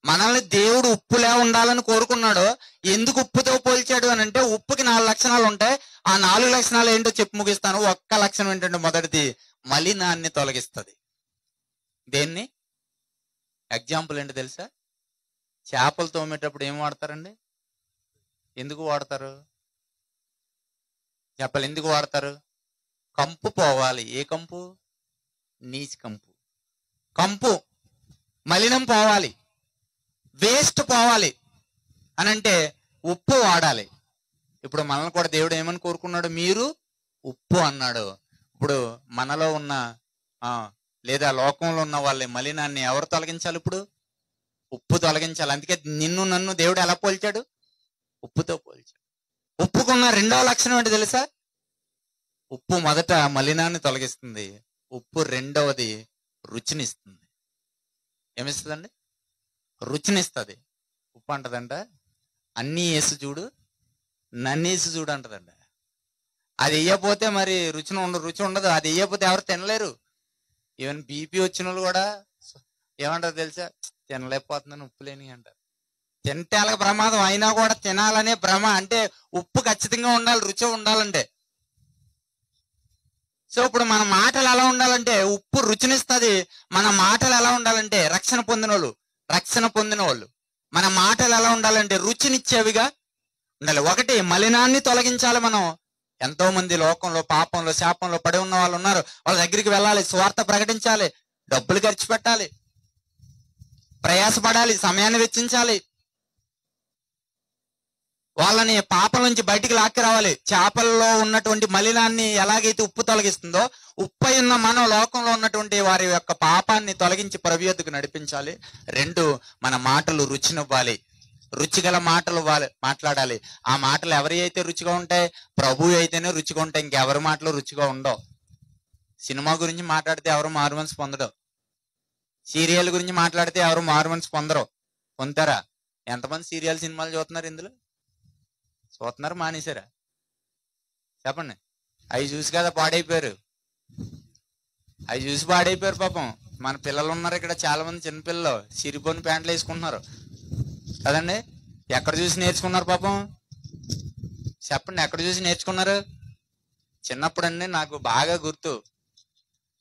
Speaker 1: మనల్ని దేవుడు ఉప్పులా ఉండాలని కోరుకున్నాడు. ఎందుకు ఉప్పుతో పోల్చాడు అని అంటే, ఉప్పుకి 4 లక్షణాలు ఉంటాయి. ఆ 4 లక్షణాలు ఏంటో చెప్పి ముగిస్తాను. ఒక్క లక్షణం ఏంటంటే, మొదటిది మలినాన్ని తొలగిస్తుంది. దేన్ని? ఎగ్జాంపుల్ ఏంటి తెలుసా? చేపలు తోమేటప్పుడు ఏం వాడతారండి? ఎందుకు వాడతారు? చేపలు ఎందుకు వాడతారు? కంపు పోవాలి. ఏ కంపు? నీచు కంపు. కంపు, మలినం పోవాలి, వేస్ట్ పోవాలి అని అంటే ఉప్పు వాడాలి. ఇప్పుడు మనల్ని కూడా దేవుడు ఏమని కోరుకున్నాడు? మీరు ఉప్పు అన్నాడు. ఇప్పుడు మనలో ఉన్న లేదా లోకంలో ఉన్న వాళ్ళ మలినాన్ని ఎవరు తొలగించాలి? ఇప్పుడు ఉప్పు తొలగించాలి. అందుకే నిన్ను నన్ను దేవుడు ఎలా పోల్చాడు? ఉప్పుతో పోల్చాడు. ఉప్పుకున్న రెండవ లక్షణం ఏంటి తెలుసా? ఉప్పు మొదట మలినాన్ని తొలగిస్తుంది. ఉప్పు రెండవది రుచినిస్తుంది. ఏమిస్తుందండి? రుచినిస్తుంది. ఉప్పు అంటదంట, అన్నీ వేసి చూడు, నన్నేసి చూడు అంటదంట. అది వేయకపోతే మరి రుచి ఉండదు. అది వేయకపోతే ఎవరు తినలేరు. ఈవెన్ బీపీ వచ్చిన వాళ్ళు కూడా ఏమంటారు తెలుసా? తినలేకపోతున్నాను, ఉప్పు లేని అంటారు. తింటే అలాగ ప్రమాదం, అయినా కూడా తినాలనే భ్రమ. అంటే ఉప్పు ఖచ్చితంగా ఉండాలి, రుచి ఉండాలంటే. సో ఇప్పుడు మన మాటలు ఎలా ఉండాలంటే ఉప్పు రుచినిస్తుంది. మన మాటలు ఎలా ఉండాలంటే రక్షణ పొందిన వాళ్ళు మన మాటలు ఎలా ఉండాలంటే రుచినిచ్చేవిగా ఉండాలి. ఒకటి, మలినాన్ని తొలగించాలి. మనం ఎంతో మంది లోకంలో పాపంలో శాపంలో పడి ఉన్న వాళ్ళు ఉన్నారు. వాళ్ళ దగ్గరికి వెళ్ళాలి, సువార్త ప్రకటించాలి, డబ్బులు ఖర్చు పెట్టాలి, ప్రయాసపడాలి, సమయాన్ని వెచ్చించాలి, వాళ్ళని పాపం నుంచి బయటికి లాక్కి రావాలి. చేపల్లో ఉన్నటువంటి మలినాన్ని ఎలాగైతే ఉప్పు తొలగిస్తుందో, ఉప్పు ఉన్న మనం లోకంలో ఉన్నటువంటి వారి యొక్క పాపాన్ని తొలగించి ప్రభువుకు నడిపించాలి. 2, మన మాటలు రుచినివ్వాలి. రుచిగల మాటలు మాట్లాడాలి. ఆ మాటలు ఎవరి అయితే రుచిగా ఉంటాయి? ప్రభువు అయితేనే రుచిగా ఉంటాయి. ఇంకెవరి మాటలు రుచిగా ఉండవు. సినిమా గురించి మాట్లాడితే ఎవరు మారుమనసు పొందడు. సీరియల్ గురించి మాట్లాడితే ఎవరు మారుమనసు పొందుతారా? ఎంతమంది సీరియల్ సినిమాలు చూస్తున్నారు? ఇందులో చూస్తున్నారు, మానేశారా? చెప్పండి. అవి చూసి కదా పాడైపోయారు. పాపం. మన పిల్లలు ఉన్నారు ఇక్కడ, చాలా మంది చిన్నపిల్లలు సిరిపోని ప్యాంట్లు వేసుకుంటున్నారు కదండి. ఎక్కడ చూసి నేర్చుకున్నారు పాపం? చెప్పండి, ఎక్కడ చూసి నేర్చుకున్నారు? చిన్నప్పుడు అండి, నాకు బాగా గుర్తు,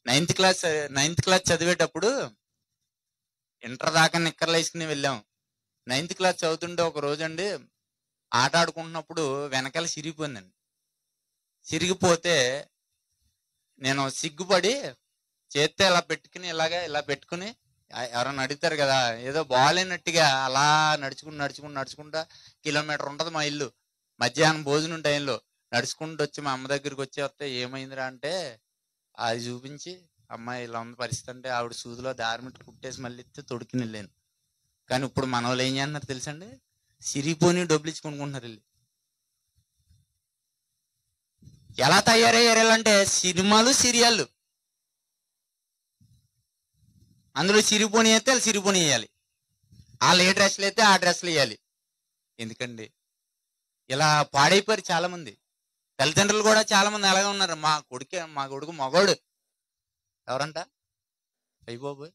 Speaker 1: 9th క్లాస్ చదివేటప్పుడు ఇంటర్ దాకా నిక్కర్లు వేసుకుని వెళ్ళాం. 9th క్లాస్ చదువుతుంటే ఒక రోజు అండి, ఆట ఆడుకుంటున్నప్పుడు వెనకాల సిరిగిపోయిందండి. సిరిగిపోతే నేను సిగ్గుపడి చేత్తో ఇలా పెట్టుకుని ఎవరన్నా అడుగుతారు కదా, ఏదో బాగాలేనట్టుగా అలా నడుచుకుంటా, కిలోమీటర్ ఉంటుంది మా ఇల్లు. మధ్యాహ్నం భోజనం టైంలో నడుచుకుంటూ వచ్చి మా అమ్మ దగ్గరికి వస్తే ఏమైందిరా అంటే, అది చూపించి, అమ్మాయి ఇలా ఉంది పరిస్థితి అంటే, ఆవిడ సూదిలో దారిమిట్టు కుట్టేసి మళ్ళీ ఇస్తే తొడుకుని వెళ్ళాను. కానీ ఇప్పుడు మన వాళ్ళు ఏం చేస్తున్నారు తెలుసండి? సిరిగిపోని డబ్బులు ఇచ్చుకుంటున్నారు వెళ్ళి. ఎలా తయారయ్యారు అంటే, సినిమాలు సీరియళ్ళు, అందులో సిరిపోని వేస్తే వాళ్ళు సిరిపోని వేయాలి. వాళ్ళు ఏ డ్రెస్సులు అయితే ఆ డ్రెస్సులు వేయాలి. ఎందుకండి ఇలా పాడైపోయారు చాలా మంది. తల్లిదండ్రులు కూడా చాలా మంది అలాగే ఉన్నారు. మా కొడుకు మగోడు ఎవరంట, అయిపోబోయ్,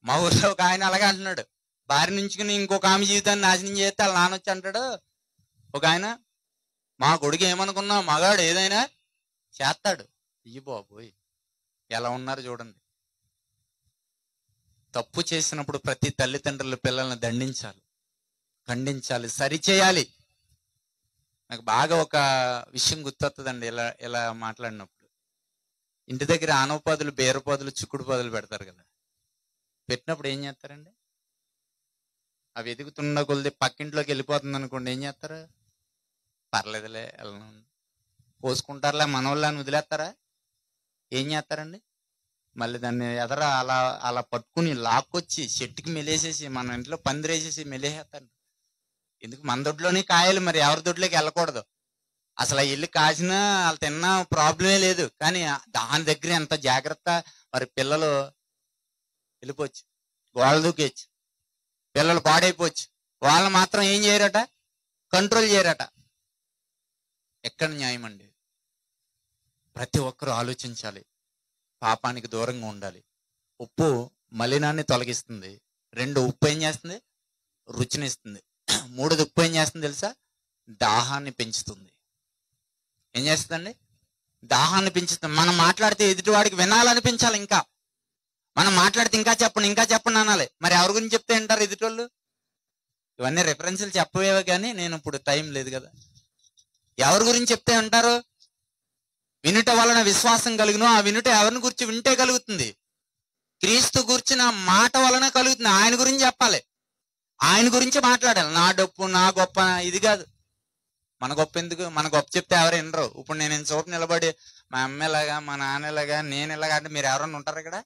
Speaker 1: మా ఊర్లో ఒక ఆయన అలాగే అంటున్నాడు. భార్య నుంచుకుని ఇంకొక ఆమె జీవితాన్ని నాశనం చేస్తే వాళ్ళ నాన్న వచ్చి అంటాడు ఒక ఆయన, మా కొడుకు ఏమనుకున్నా మగాడు ఏదైనా చేస్తాడు. అయ్యి బాబోయ్, ఎలా ఉన్నారు చూడండి. తప్పు చేసినప్పుడు ప్రతి తల్లిదండ్రులు పిల్లల్ని దండించాలి, ఖండించాలి, సరిచేయాలి. నాకు బాగా ఒక విషయం గుర్తొస్తుందండి. ఇలా ఇలా మాట్లాడినప్పుడు, ఇంటి దగ్గర ఆనవపాదులు, బీరపాదులు, చిక్కుడు పాదులు పెడతారు కదా. పెట్టినప్పుడు ఏం చేస్తారండి? అవి ఎదుగుతున్న కొద్ది పక్కింట్లోకి వెళ్ళిపోతుంది అనుకోండి, ఏం చేస్తారు? పర్లేదులే వెళ్ళను పోసుకుంటారులే మనోళ్ళ అని వదిలేస్తారా? ఏం చేస్తారండి? మళ్ళీ దాన్ని ఎదర అలా అలా పట్టుకుని లాక్కొచ్చి చెట్టుకి మెలేసేసి మన ఇంట్లో పందిరేసేసి మెలేసేస్తారు. ఎందుకు? మన దొడ్లోనే కాయాలి, మరి ఎవరి దొడ్లోకి వెళ్ళకూడదు. అసలు ఆ ఇల్లు కాసినా వాళ్ళు తిన్నా ప్రాబ్లమే లేదు. కానీ దాని దగ్గర ఎంత జాగ్రత్త. మరి పిల్లలు వెళ్ళిపోవచ్చు, గోడ దూకేచ్చు, పిల్లలు పాడైపోవచ్చు. వాళ్ళు మాత్రం ఏం చేయరట? కంట్రోల్ చేయరట. ఎక్కడ న్యాయం అండి? ప్రతి ఒక్కరూ ఆలోచించాలి. పాపానికి దూరంగా ఉండాలి. ఉప్పు మలినాన్ని తొలగిస్తుంది. 2, ఉప్పు ఏం చేస్తుంది? రుచినిస్తుంది. 3, ఉప్పు ఏం చేస్తుంది తెలుసా? దాహాన్ని పెంచుతుంది. ఏం చేస్తుందండి? దాహాన్ని పెంచుతుంది. మనం మాట్లాడితే ఎదుటివాడికి వినాలనిపించాలి. ఇంకా మనం మాట్లాడితే ఇంకా చెప్పండి, ఇంకా చెప్పండి అనాలి. మరి ఎవరి గురించి చెప్తే వింటారు ఎదుటోళ్ళు? ఇవన్నీ రెఫరెన్స్లు చెప్పవేవో కానీ నేను ఇప్పుడు టైం లేదు కదా. ఎవరి గురించి చెప్తే వింటారు? వినుట వలన విశ్వాసం కలుగును. ఆ వినుట ఎవరిని గురించి వింటే కలుగుతుంది? క్రీస్తు గురించిన మాట వలన కలుగుతుంది. ఆయన గురించి చెప్పాలి, ఆయన గురించి మాట్లాడాలి. నా డొప్పు, నా గొప్ప, ఇది కాదు. మన గొప్ప ఎందుకు? మన గొప్ప చెప్తే ఎవరు వినరు. ఇప్పుడు నేను చోటు నిలబడి మా అమ్మలాగా, మా నాన్నలాగా, నేను ఇలాగా అంటే మీరు ఎవరన్నా ఉంటారు ఇక్కడ?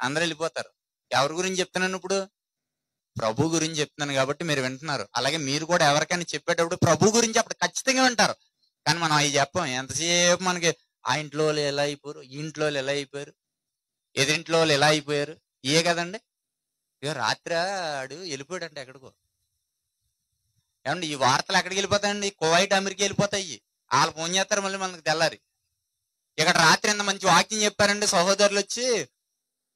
Speaker 1: అందరూ వెళ్ళిపోతారు. ఎవరి గురించి చెప్తున్నాను ఇప్పుడు? ప్రభు గురించి చెప్తున్నాను కాబట్టి మీరు వింటున్నారు. అలాగే మీరు కూడా ఎవరికైనా చెప్పేటప్పుడు ప్రభు గురించి అప్పుడు ఖచ్చితంగా వింటారు. కానీ మనం అవి చెప్పం. ఎంతసేపు మనకి ఆ ఇంట్లో వాళ్ళు ఎలా అయిపోయారు, ఈ ఇంట్లో వాళ్ళు ఎలా అయిపోయారు, ఎదురింట్లో వాళ్ళు ఎలా అయిపోయారు, ఇయే కదండి. ఇక రాత్రి ఆడు వెళ్ళిపోయాడంటే ఎక్కడికో. ఏమండి ఈ వార్తలు ఎక్కడికి వెళ్ళిపోతాయండి? కువైట్, అమెరికా వెళ్ళిపోతాయి. వాళ్ళు ఫోన్ చేస్తారు మళ్ళీ మనకు తెల్లారి. ఇక్కడ రాత్రి ఎంత మంచి వాక్యం చెప్పారండి సహోదరులు వచ్చి.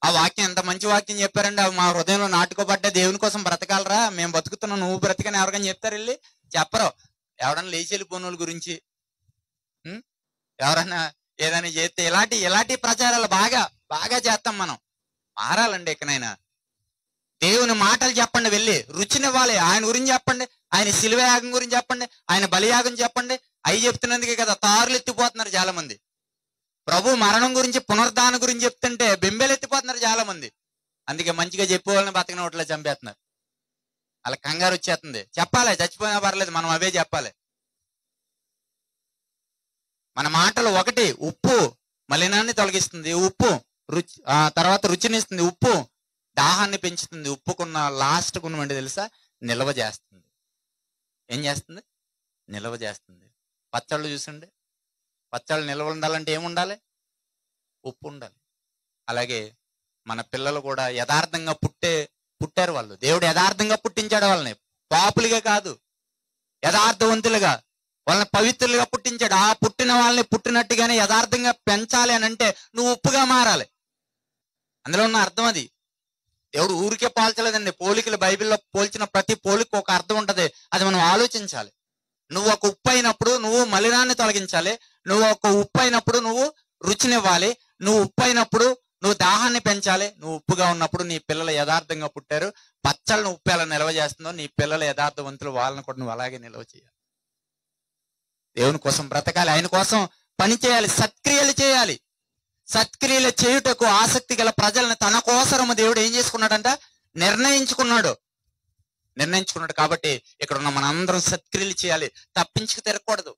Speaker 1: ఆ వాక్యం ఎంత మంచి వాక్యం చెప్పారండి. అవి మా హృదయంలో నాటుకోబడ్డా. దేవుని కోసం బ్రతకాలరా, మేము బతుకుతున్నాం, నువ్వు బ్రతకని ఎవరికైనా చెప్తారు? వెళ్ళి చెప్పరు. ఎవడన్నా లేచి వెళ్ళిపోయిన వాళ్ళ గురించి, ఎవరన్నా ఏదైనా చేస్తే ఇలాంటి ప్రచారాలు బాగా బాగా చేస్తాం మనం. మారాలండి. ఇకనైనా దేవుని మాటలు చెప్పండి, వెళ్ళి రుచినివ్వాలి. ఆయన గురించి చెప్పండి, ఆయన శిలువ యాగం గురించి చెప్పండి, ఆయన బలియాగం చెప్పండి. అవి చెప్తున్నందుకే కదా తారులు ఎత్తిపోతున్నారు చాలా మంది. ప్రభు మరణం గురించి, పునరుద్ధానం గురించి చెప్తుంటే బెంబేలు ఎత్తిపోతున్నారు చాలా మంది. అందుకే మంచిగా చెప్పే వాళ్ళని బతకని ఒకటిలో చంపేస్తున్నారు. అలా కంగారు వచ్చేస్తుంది. చెప్పాలి, చచ్చిపోయినా పర్లేదు, మనం అవే చెప్పాలి. మన మాటలు ఒకటి, ఉప్పు మలినాన్ని తొలగిస్తుంది, ఉప్పు తర్వాత రుచినిస్తుంది, ఉప్పు దాహాన్ని పెంచుతుంది, ఉప్పుకున్న లాస్ట్ కున్నమంటే తెలుసా? నిల్వ చేస్తుంది. ఏం చేస్తుంది? నిల్వ చేస్తుంది. పచ్చళ్ళు చూసండి, పచ్చళ్ళు నిల్వ ఉండాలంటే ఏముండాలి? ఉప్పు ఉండాలి. అలాగే మన పిల్లలు కూడా యథార్థంగా పుట్టారు. వాళ్ళు దేవుడు యథార్థంగా పుట్టించాడు వాళ్ళని, పాపులుగా కాదు, యథార్థవంతులుగా, వాళ్ళని పవిత్రులుగా పుట్టించాడు. ఆ పుట్టిన వాళ్ళని పుట్టినట్టుగానే యథార్థంగా పెంచాలి అని అంటే నువ్వు ఉప్పుగా మారాలి. అందులో ఉన్న అర్థం అది. దేవుడు ఊరికే పోల్చలేదండి. పోలికలు బైబిల్లో పోల్చిన ప్రతి పోలిక ఒక అర్థం ఉంటది. అది మనం ఆలోచించాలి. నువ్వు ఒక ఉప్పు అయినప్పుడు నువ్వు మలినాన్ని తొలగించాలి. నువ్వు ఒక ఉప్పు అయినప్పుడు నువ్వు రుచినివ్వాలి. నువ్వు ఉప్పు అయినప్పుడు నువ్వు దాహాన్ని పెంచాలి. నువ్వు ఉప్పుగా ఉన్నప్పుడు నీ పిల్లలు యథార్థంగా పుట్టారు. పచ్చళ్ళను ఉప్పు ఎలా నిల్వ చేస్తుందో నీ పిల్లలు యథార్థవంతులు, వాళ్ళని కూడా నువ్వు అలాగే నిల్వ చేయాలి. దేవుని కోసం బ్రతకాలి, ఆయన కోసం పని చేయాలి, సత్క్రియలు చేయాలి. సత్క్రియలు చేయుటకు ఆసక్తి గల ప్రజలను తన కోసము దేవుడు ఏం చేసుకున్నాడంట? నిర్ణయించుకున్నాడు. కాబట్టి ఇక్కడ ఉన్న మనందరం సత్క్రియలు చేయాలి, తప్పించుకు తిరగకూడదు.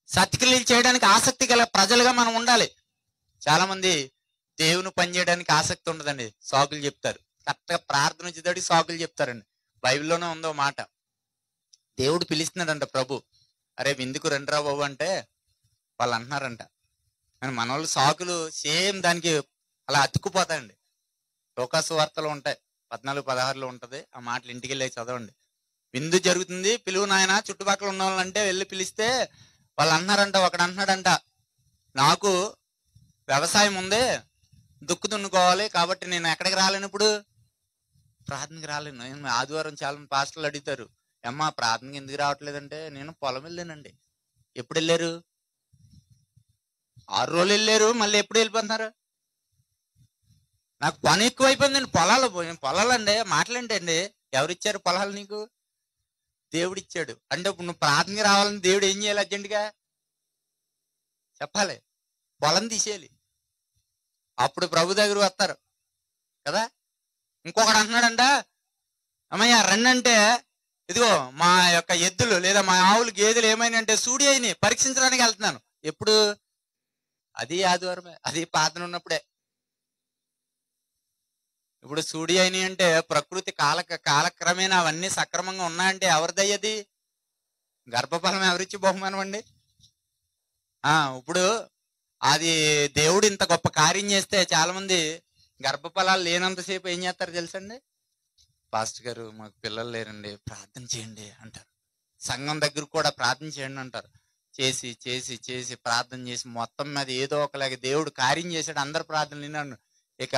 Speaker 1: సత్క్రియలు చేయడానికి ఆసక్తి గల ప్రజలుగా మనం ఉండాలి. చాలా మంది దేవుని పని చేయడానికి ఆసక్తి ఉండదండి, సాకులు చెప్తారు. కరెక్ట్గా ప్రార్థన వచ్చేటప్పుడు సాకులు చెప్తారండి. బైబిల్లోనే ఉందో మాట. దేవుడు పిలుస్తున్నాడంట ప్రభు, అరే విందుకు రండిరా బాబు అంటే వాళ్ళు అంటున్నారంట. కానీ మన వాళ్ళు సాకులు సేమ్ దానికి అలా అతుక్కుపోతాయండి. లోకాసు వార్తలు ఉంటాయి. 14-16లో ఉంటది ఆ మాటలు, ఇంటికి వెళ్ళి చదవండి. విందు జరుగుతుంది, పిలువు నాయన, చుట్టుపక్కల ఉన్న వాళ్ళంటే వెళ్ళి పిలిస్తే వాళ్ళు అన్నారంట, ఒకడు అంటున్నాడంట, నాకు వ్యవసాయం ఉంది, దుక్కు దున్నుకోవాలి, కాబట్టి నేను ఎక్కడికి రాలేను, ఇప్పుడు ప్రార్థనకి రాలేను. ఆదివారం చాలా మంది పాస్టర్లు అడుగుతారు, అమ్మా ప్రార్థనకి ఎందుకు రావట్లేదంటే, నేను పొలం వెళ్ళానండి. ఎప్పుడు వెళ్ళారు? 6 రోజులు వెళ్ళారు, మళ్ళీ ఎప్పుడు వెళ్ళిపోతున్నారు? నాకు పని ఎక్కువ అయిపోయిందండి, పొలాలండి, మాటలేంటండి, ఎవరిచ్చారు పొలాలు నీకు? దేవుడు ఇచ్చాడు. అంటే ఇప్పుడు నువ్వు ప్రార్థనకి రావాలని దేవుడు ఏం చేయాలి? అర్జెంటుగా చెప్పాలి, పొలం తీసేయాలి, అప్పుడు ప్రభు దగ్గర వస్తారు కదా. ఇంకొకడు అంటున్నాడంట, అమ్మయ్య రండి అంటే, ఇదిగో మా యొక్క ఎద్దులు లేదా మా ఆవులు గేదెలు ఏమైనా అంటే సూడి అయినాయి, పరీక్షించడానికి వెళ్తున్నాను. ఎప్పుడు? అది ఆదివారమే, అది ప్రార్థన ఉన్నప్పుడే. ఇప్పుడు సూడి అయినాయి అంటే ప్రకృతి కాలక్రమేణా అవన్నీ సక్రమంగా ఉన్నాయంటే ఎవరిదయ్యది? గర్భఫలం ఎవరిచ్చి బహుమానం అండి? ఇప్పుడు అది దేవుడు ఇంత గొప్ప కార్యం చేస్తే చాలా మంది గర్భఫలాలు లేనంతసేపు ఏం చేస్తారు తెలుసండి? పాస్టర్ గారు మాకు పిల్లలు లేరండి, ప్రార్థన చేయండి అంటారు. సంఘం దగ్గర కూడా ప్రార్థన చేయండి అంటారు. చేసి చేసి చేసి ప్రార్థన చేసి మొత్తం మీద ఏదో ఒకలాగా దేవుడు కార్యం చేశాడు, అందరు ప్రార్థన విన్నాను. ఇక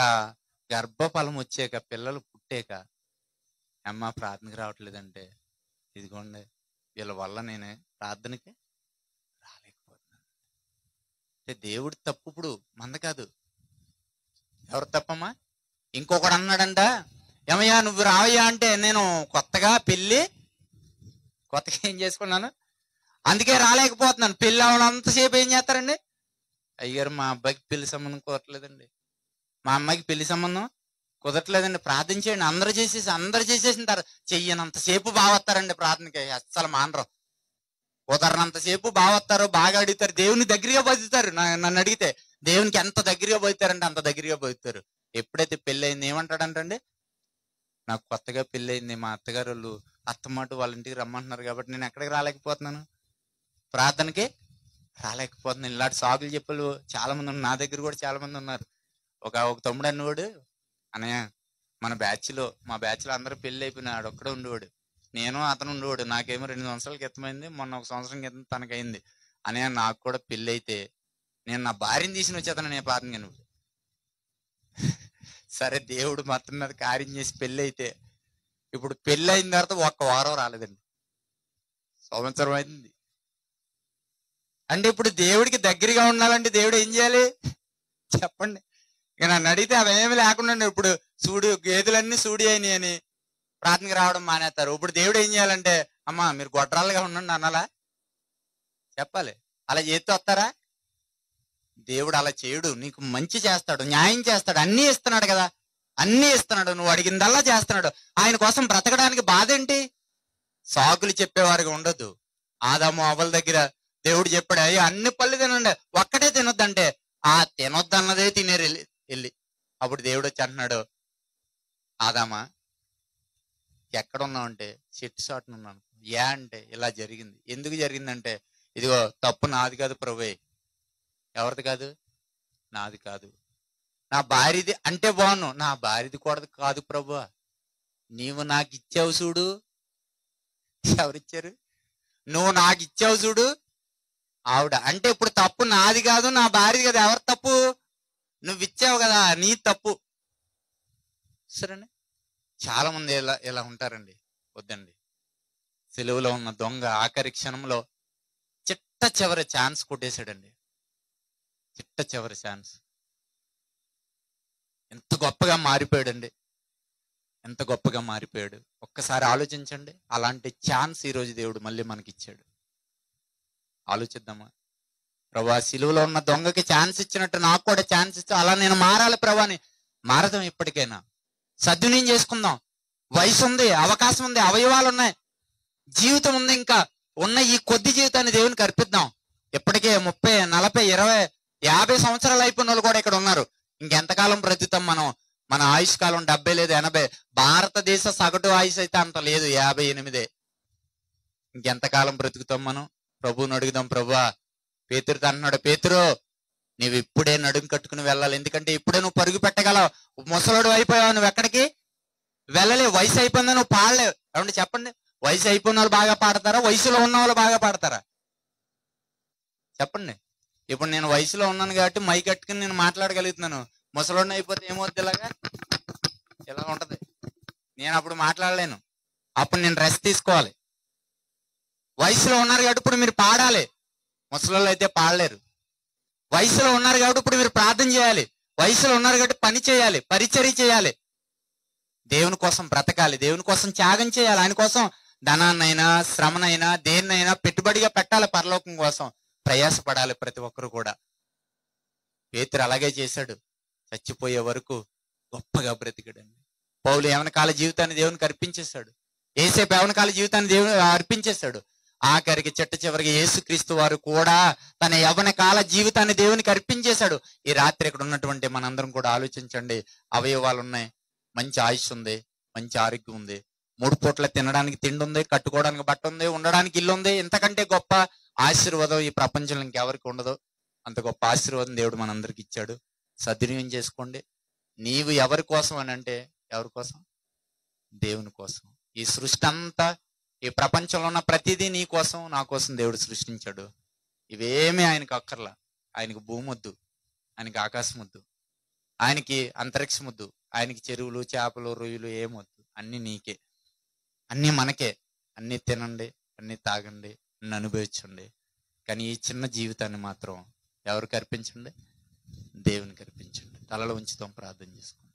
Speaker 1: గర్భఫలం వచ్చాక, పిల్లలు పుట్టాక, అమ్మ ప్రార్థనకి రావట్లేదంటే, ఇదిగోండి వీళ్ళ వల్ల నేనే ప్రార్థనకి రాలేకపోతున్నాను. అంటే దేవుడి తప్పు ఇప్పుడు మంద కాదు. ఎవరు తప్పమ్మా? ఇంకొకడు అన్నాడంట, ఏమయ్యా నువ్వు రావయ్యా అంటే, నేను కొత్తగా ఏం చేసుకున్నాను, అందుకే రాలేకపోతున్నాను. పెళ్ళి అవనంతసేపు ఏం చేస్తారండి? అయ్యారు మా అబ్బాయికి పెళ్లి సంబంధం కుదరట్లేదండి, మా అమ్మాయికి పెళ్లి సంబంధం కుదరట్లేదండి, ప్రార్థన చేయండి. అందరూ చేసేసిన తర్వాత చెయ్యనంతసేపు బాగా వస్తారండి ప్రార్థనకి, అస్సలు మానరు. కుదరనంతసేపు బాగా వస్తారు, బాగా అడుగుతారు, దేవుని దగ్గరగా బతుకుతారు. నన్ను అడిగితే దేవునికి ఎంత దగ్గరగా పోతారంటే అంత దగ్గరగా పోతారు. ఎప్పుడైతే పెళ్ళి అయింది ఏమంటాడంటండి, నాకు కొత్తగా పెళ్ళి అయింది, మా అత్తగారు వాళ్ళు అత్తమాట వాళ్ళ ఇంటికి రమ్మంటున్నారు కాబట్టి నేను ఎక్కడికి రాలేకపోతున్నాను, ప్రార్థనకి రాలేకపోతున్నాను. ఇలాంటి సాగులు చెప్పలు చాలా మంది ఉన్నారు, నా దగ్గర కూడా చాలా మంది ఉన్నారు. ఒక తమ్ముడు అన్నవాడు, అన్నయ్య మా బ్యాచ్ లో అందరూ పెళ్లి అయిపోయినాడు, ఒక్కడే ఉండేవాడు, నేను అతను ఉండేవాడు. నాకేమో 2 సంవత్సరాల క్రితమైంది, మొన్న 1 సంవత్సరం క్రితం తనకైంది. అన్నయ్య నాకు కూడా పెళ్లి అయితే నేను నా భార్యను తీసుకుని వచ్చేతను, నేను ప్రార్థన. నువ్వు సరే దేవుడు మొత్తం మీద కార్యం చేసి పెళ్లి అయితే, ఇప్పుడు పెళ్లి అయిన తర్వాత 1 వారం రాలేదండి, సంవత్సరం అయింది. అంటే ఇప్పుడు దేవుడికి దగ్గరగా ఉండాలంటే దేవుడు ఏం చేయాలి చెప్పండి? ఇక నన్ను అడిగితే అవేమి లేకుండా ఇప్పుడు గేదెలన్నీ సూడి అయినాయి అని ప్రార్థనకి రావడం మానేస్తారు. ఇప్పుడు దేవుడు ఏం చేయాలంటే, అమ్మా మీరు గొడ్రాలుగా ఉండండి అనాలా? చెప్పాలి. అలా చేస్తే వస్తారా? దేవుడు అలా చేయడు, నీకు మంచి చేస్తాడు, న్యాయం చేస్తాడు, అన్నీ ఇస్తున్నాడు కదా, అన్నీ ఇస్తున్నాడు, నువ్వు అడిగిందల్లా చేస్తున్నాడు. ఆయన కోసం బ్రతకడానికి బాధ ఏంటి? సాకులు చెప్పేవారుగా ఉండొద్దు. ఆదాము అవ్వల దగ్గర దేవుడు చెప్పాడు, అయ్యో అన్ని పళ్ళు తినండి, ఒక్కటే తినొద్దంటే, ఆ తినొద్దన్నదే తినేరు వెళ్ళి. అప్పుడు దేవుడు వచ్చి అంటున్నాడు, ఆదామా ఎక్కడున్నావు అంటే, చెట్టు చాటున ఉన్నాను. అంటే ఇలా జరిగింది. ఎందుకు జరిగిందంటే, ఇదిగో తప్పు నాది కాదు ప్రభువే. ఎవరిది కాదు? నాది కాదు. నా భార్యది అంటే బాగున్నాను, నా భార్యది కూడా కాదు ప్రభువా, నీవు నాకు ఇచ్చావు చూడు. ఎవరిచ్చారు? నువ్వు నాకు ఇచ్చావు చూడు ఆవిడ. అంటే ఇప్పుడు తప్పు నాది కాదు, నా భార్యది కాదు, ఎవరి తప్పు? నువ్వు ఇచ్చావు కదా, నీ తప్పు. సరేనే, చాలా మంది ఇలా ఉంటారండి. వద్దండి. సెలవులో ఉన్న దొంగ ఆఖరి క్షణంలో చిట్ట చివరి ఛాన్స్ కొట్టేశాడండి. చిట్ట చివరి ఛాన్స్. ఎంత గొప్పగా మారిపోయాడండి, ఎంత గొప్పగా మారిపోయాడు. ఒక్కసారి ఆలోచించండి. అలాంటి ఛాన్స్ ఈరోజు దేవుడు మళ్ళీ మనకి ఇచ్చాడు. ఆలోచిద్దామా? ప్రభా, సిలువలో ఉన్న దొంగకి ఛాన్స్ ఇచ్చినట్టు నాకు కూడా ఛాన్స్ ఇస్తా, అలా నేను మారాలి ప్రభాని. మారదాం, ఇప్పటికైనా సద్వినియోగం చేసుకుందాం. వయసు ఉంది, అవకాశం ఉంది, అవయవాలు ఉన్నాయి, జీవితం ఉంది. ఇంకా ఉన్న ఈ కొద్ది జీవితాన్ని దేవునికి అర్పిద్దాం. ఇప్పటికే 30, 40, 20, 50 సంవత్సరాలు అయిపోయిన వాళ్ళు కూడా ఇక్కడ ఉన్నారు. ఇంకెంతకాలం బ్రతుకుతాం మనం? మన ఆయుష్ కాలం 70 లేదు 80. భారతదేశ సగటు ఆయుష్ అయితే అంత లేదు, 58. ఇంకెంతకాలం బ్రతుకుతాం మనం? ప్రభువుని అడుగుదాం. ప్రభువా, పేతురుతో అంటున్నాడు, పేతురు నీవు ఇప్పుడే నడుము కట్టుకుని వెళ్ళాలి, ఎందుకంటే ఇప్పుడే నువ్వు పరుగు పెట్టగలవు. ముసలోడు అయిపోయావు, నువ్వు ఎక్కడికి వెళ్ళలేవు. వయసు అయిపోయిందని నువ్వు పాడలేవు. ఏమంటే చెప్పండి, వయసు అయిపోయిన వాళ్ళు బాగా పాడతారా, వయసులో ఉన్న వాళ్ళు బాగా పాడతారా? చెప్పండి. ఇప్పుడు నేను వయసులో ఉన్నాను కాబట్టి మైక్ కట్టుకుని నేను మాట్లాడగలుగుతున్నాను. ముసలోడిని అయిపోతే ఏమవుద్ది, ఇలా ఉంటది. నేను అప్పుడు మాట్లాడలేను. అప్పుడు నేను రెస్ట్ తీసుకోవాలి. వయసులో ఉన్నారు కాబట్టి ఇప్పుడు మీరు పాడాలి. ముసలోళ్ళు అయితే పాడలేరు. వయసులో ఉన్నారు కాబట్టి ఇప్పుడు మీరు ప్రార్థన చేయాలి. వయసులో ఉన్నారు కాబట్టి పని చేయాలి, పరిచర్య చేయాలి, దేవుని కోసం బ్రతకాలి, దేవుని కోసం త్యాగం చేయాలి. ఆయన కోసం ధనాన్నైనా శ్రమనైనా దేన్నైనా పెట్టుబడిగా పెట్టాలి. పరలోకం కోసం ప్రయాసపడాలి ప్రతి ఒక్కరు కూడా. పేతురు అలాగే చేశాడు. చచ్చిపోయే వరకు గొప్పగా బ్రతికాడండి. పౌలు యవనకాల జీవితాన్ని దేవునికి అర్పించేశాడు. యేసేపు యవనకాల జీవితాన్ని దేవుని అర్పించేశాడు. ఆఖరికి చివరికి యేసుక్రీస్తు వారు కూడా తన యవ్వన కాల జీవితాన్ని దేవునికి అర్పించేశాడు. ఈ రాత్రి ఇక్కడ ఉన్నటువంటి మనందరం కూడా ఆలోచించండి. అవయవాలు ఉన్నాయి, మంచి ఆయుష్ ఉంది, మంచి ఆరోగ్యం ఉంది, 3 పూట్ల తినడానికి తిండి ఉంది, కట్టుకోవడానికి బట్ట ఉంది, ఉండడానికి ఇల్లు ఉంది. ఇంతకంటే గొప్ప ఆశీర్వాదం ఈ ప్రపంచంలో ఇంకెవరికి ఉండదు. అంత గొప్ప ఆశీర్వాదం దేవుడు మనందరికి ఇచ్చాడు. సద్వినియోగం చేసుకోండి. నీవు ఎవరి కోసం అని అంటే ఎవరి కోసం? దేవుని కోసం. ఈ సృష్టి అంతా, ఈ ప్రపంచంలో ఉన్న ప్రతిదీ నీ కోసం నా కోసం దేవుడు సృష్టించాడు. ఇవేమీ ఆయనకు అక్కర్లా. ఆయనకు భూమి వద్దు, ఆయనకి ఆకాశం వద్దు, ఆయనకి అంతరిక్షం వద్దు, ఆయనకి చెరువులు చేపలు రొయ్యలు ఏమొద్దు. అన్ని నీకే, అన్ని మనకే. అన్ని తినండి, అన్ని తాగండి, అన్ని అనుభవించండి. కానీ ఈ చిన్న జీవితాన్ని మాత్రం ఎవరికి అర్పించండి? దేవునికి అర్పించండి. తలలో ఉంచుతాం, ప్రార్థన చేసుకోండి.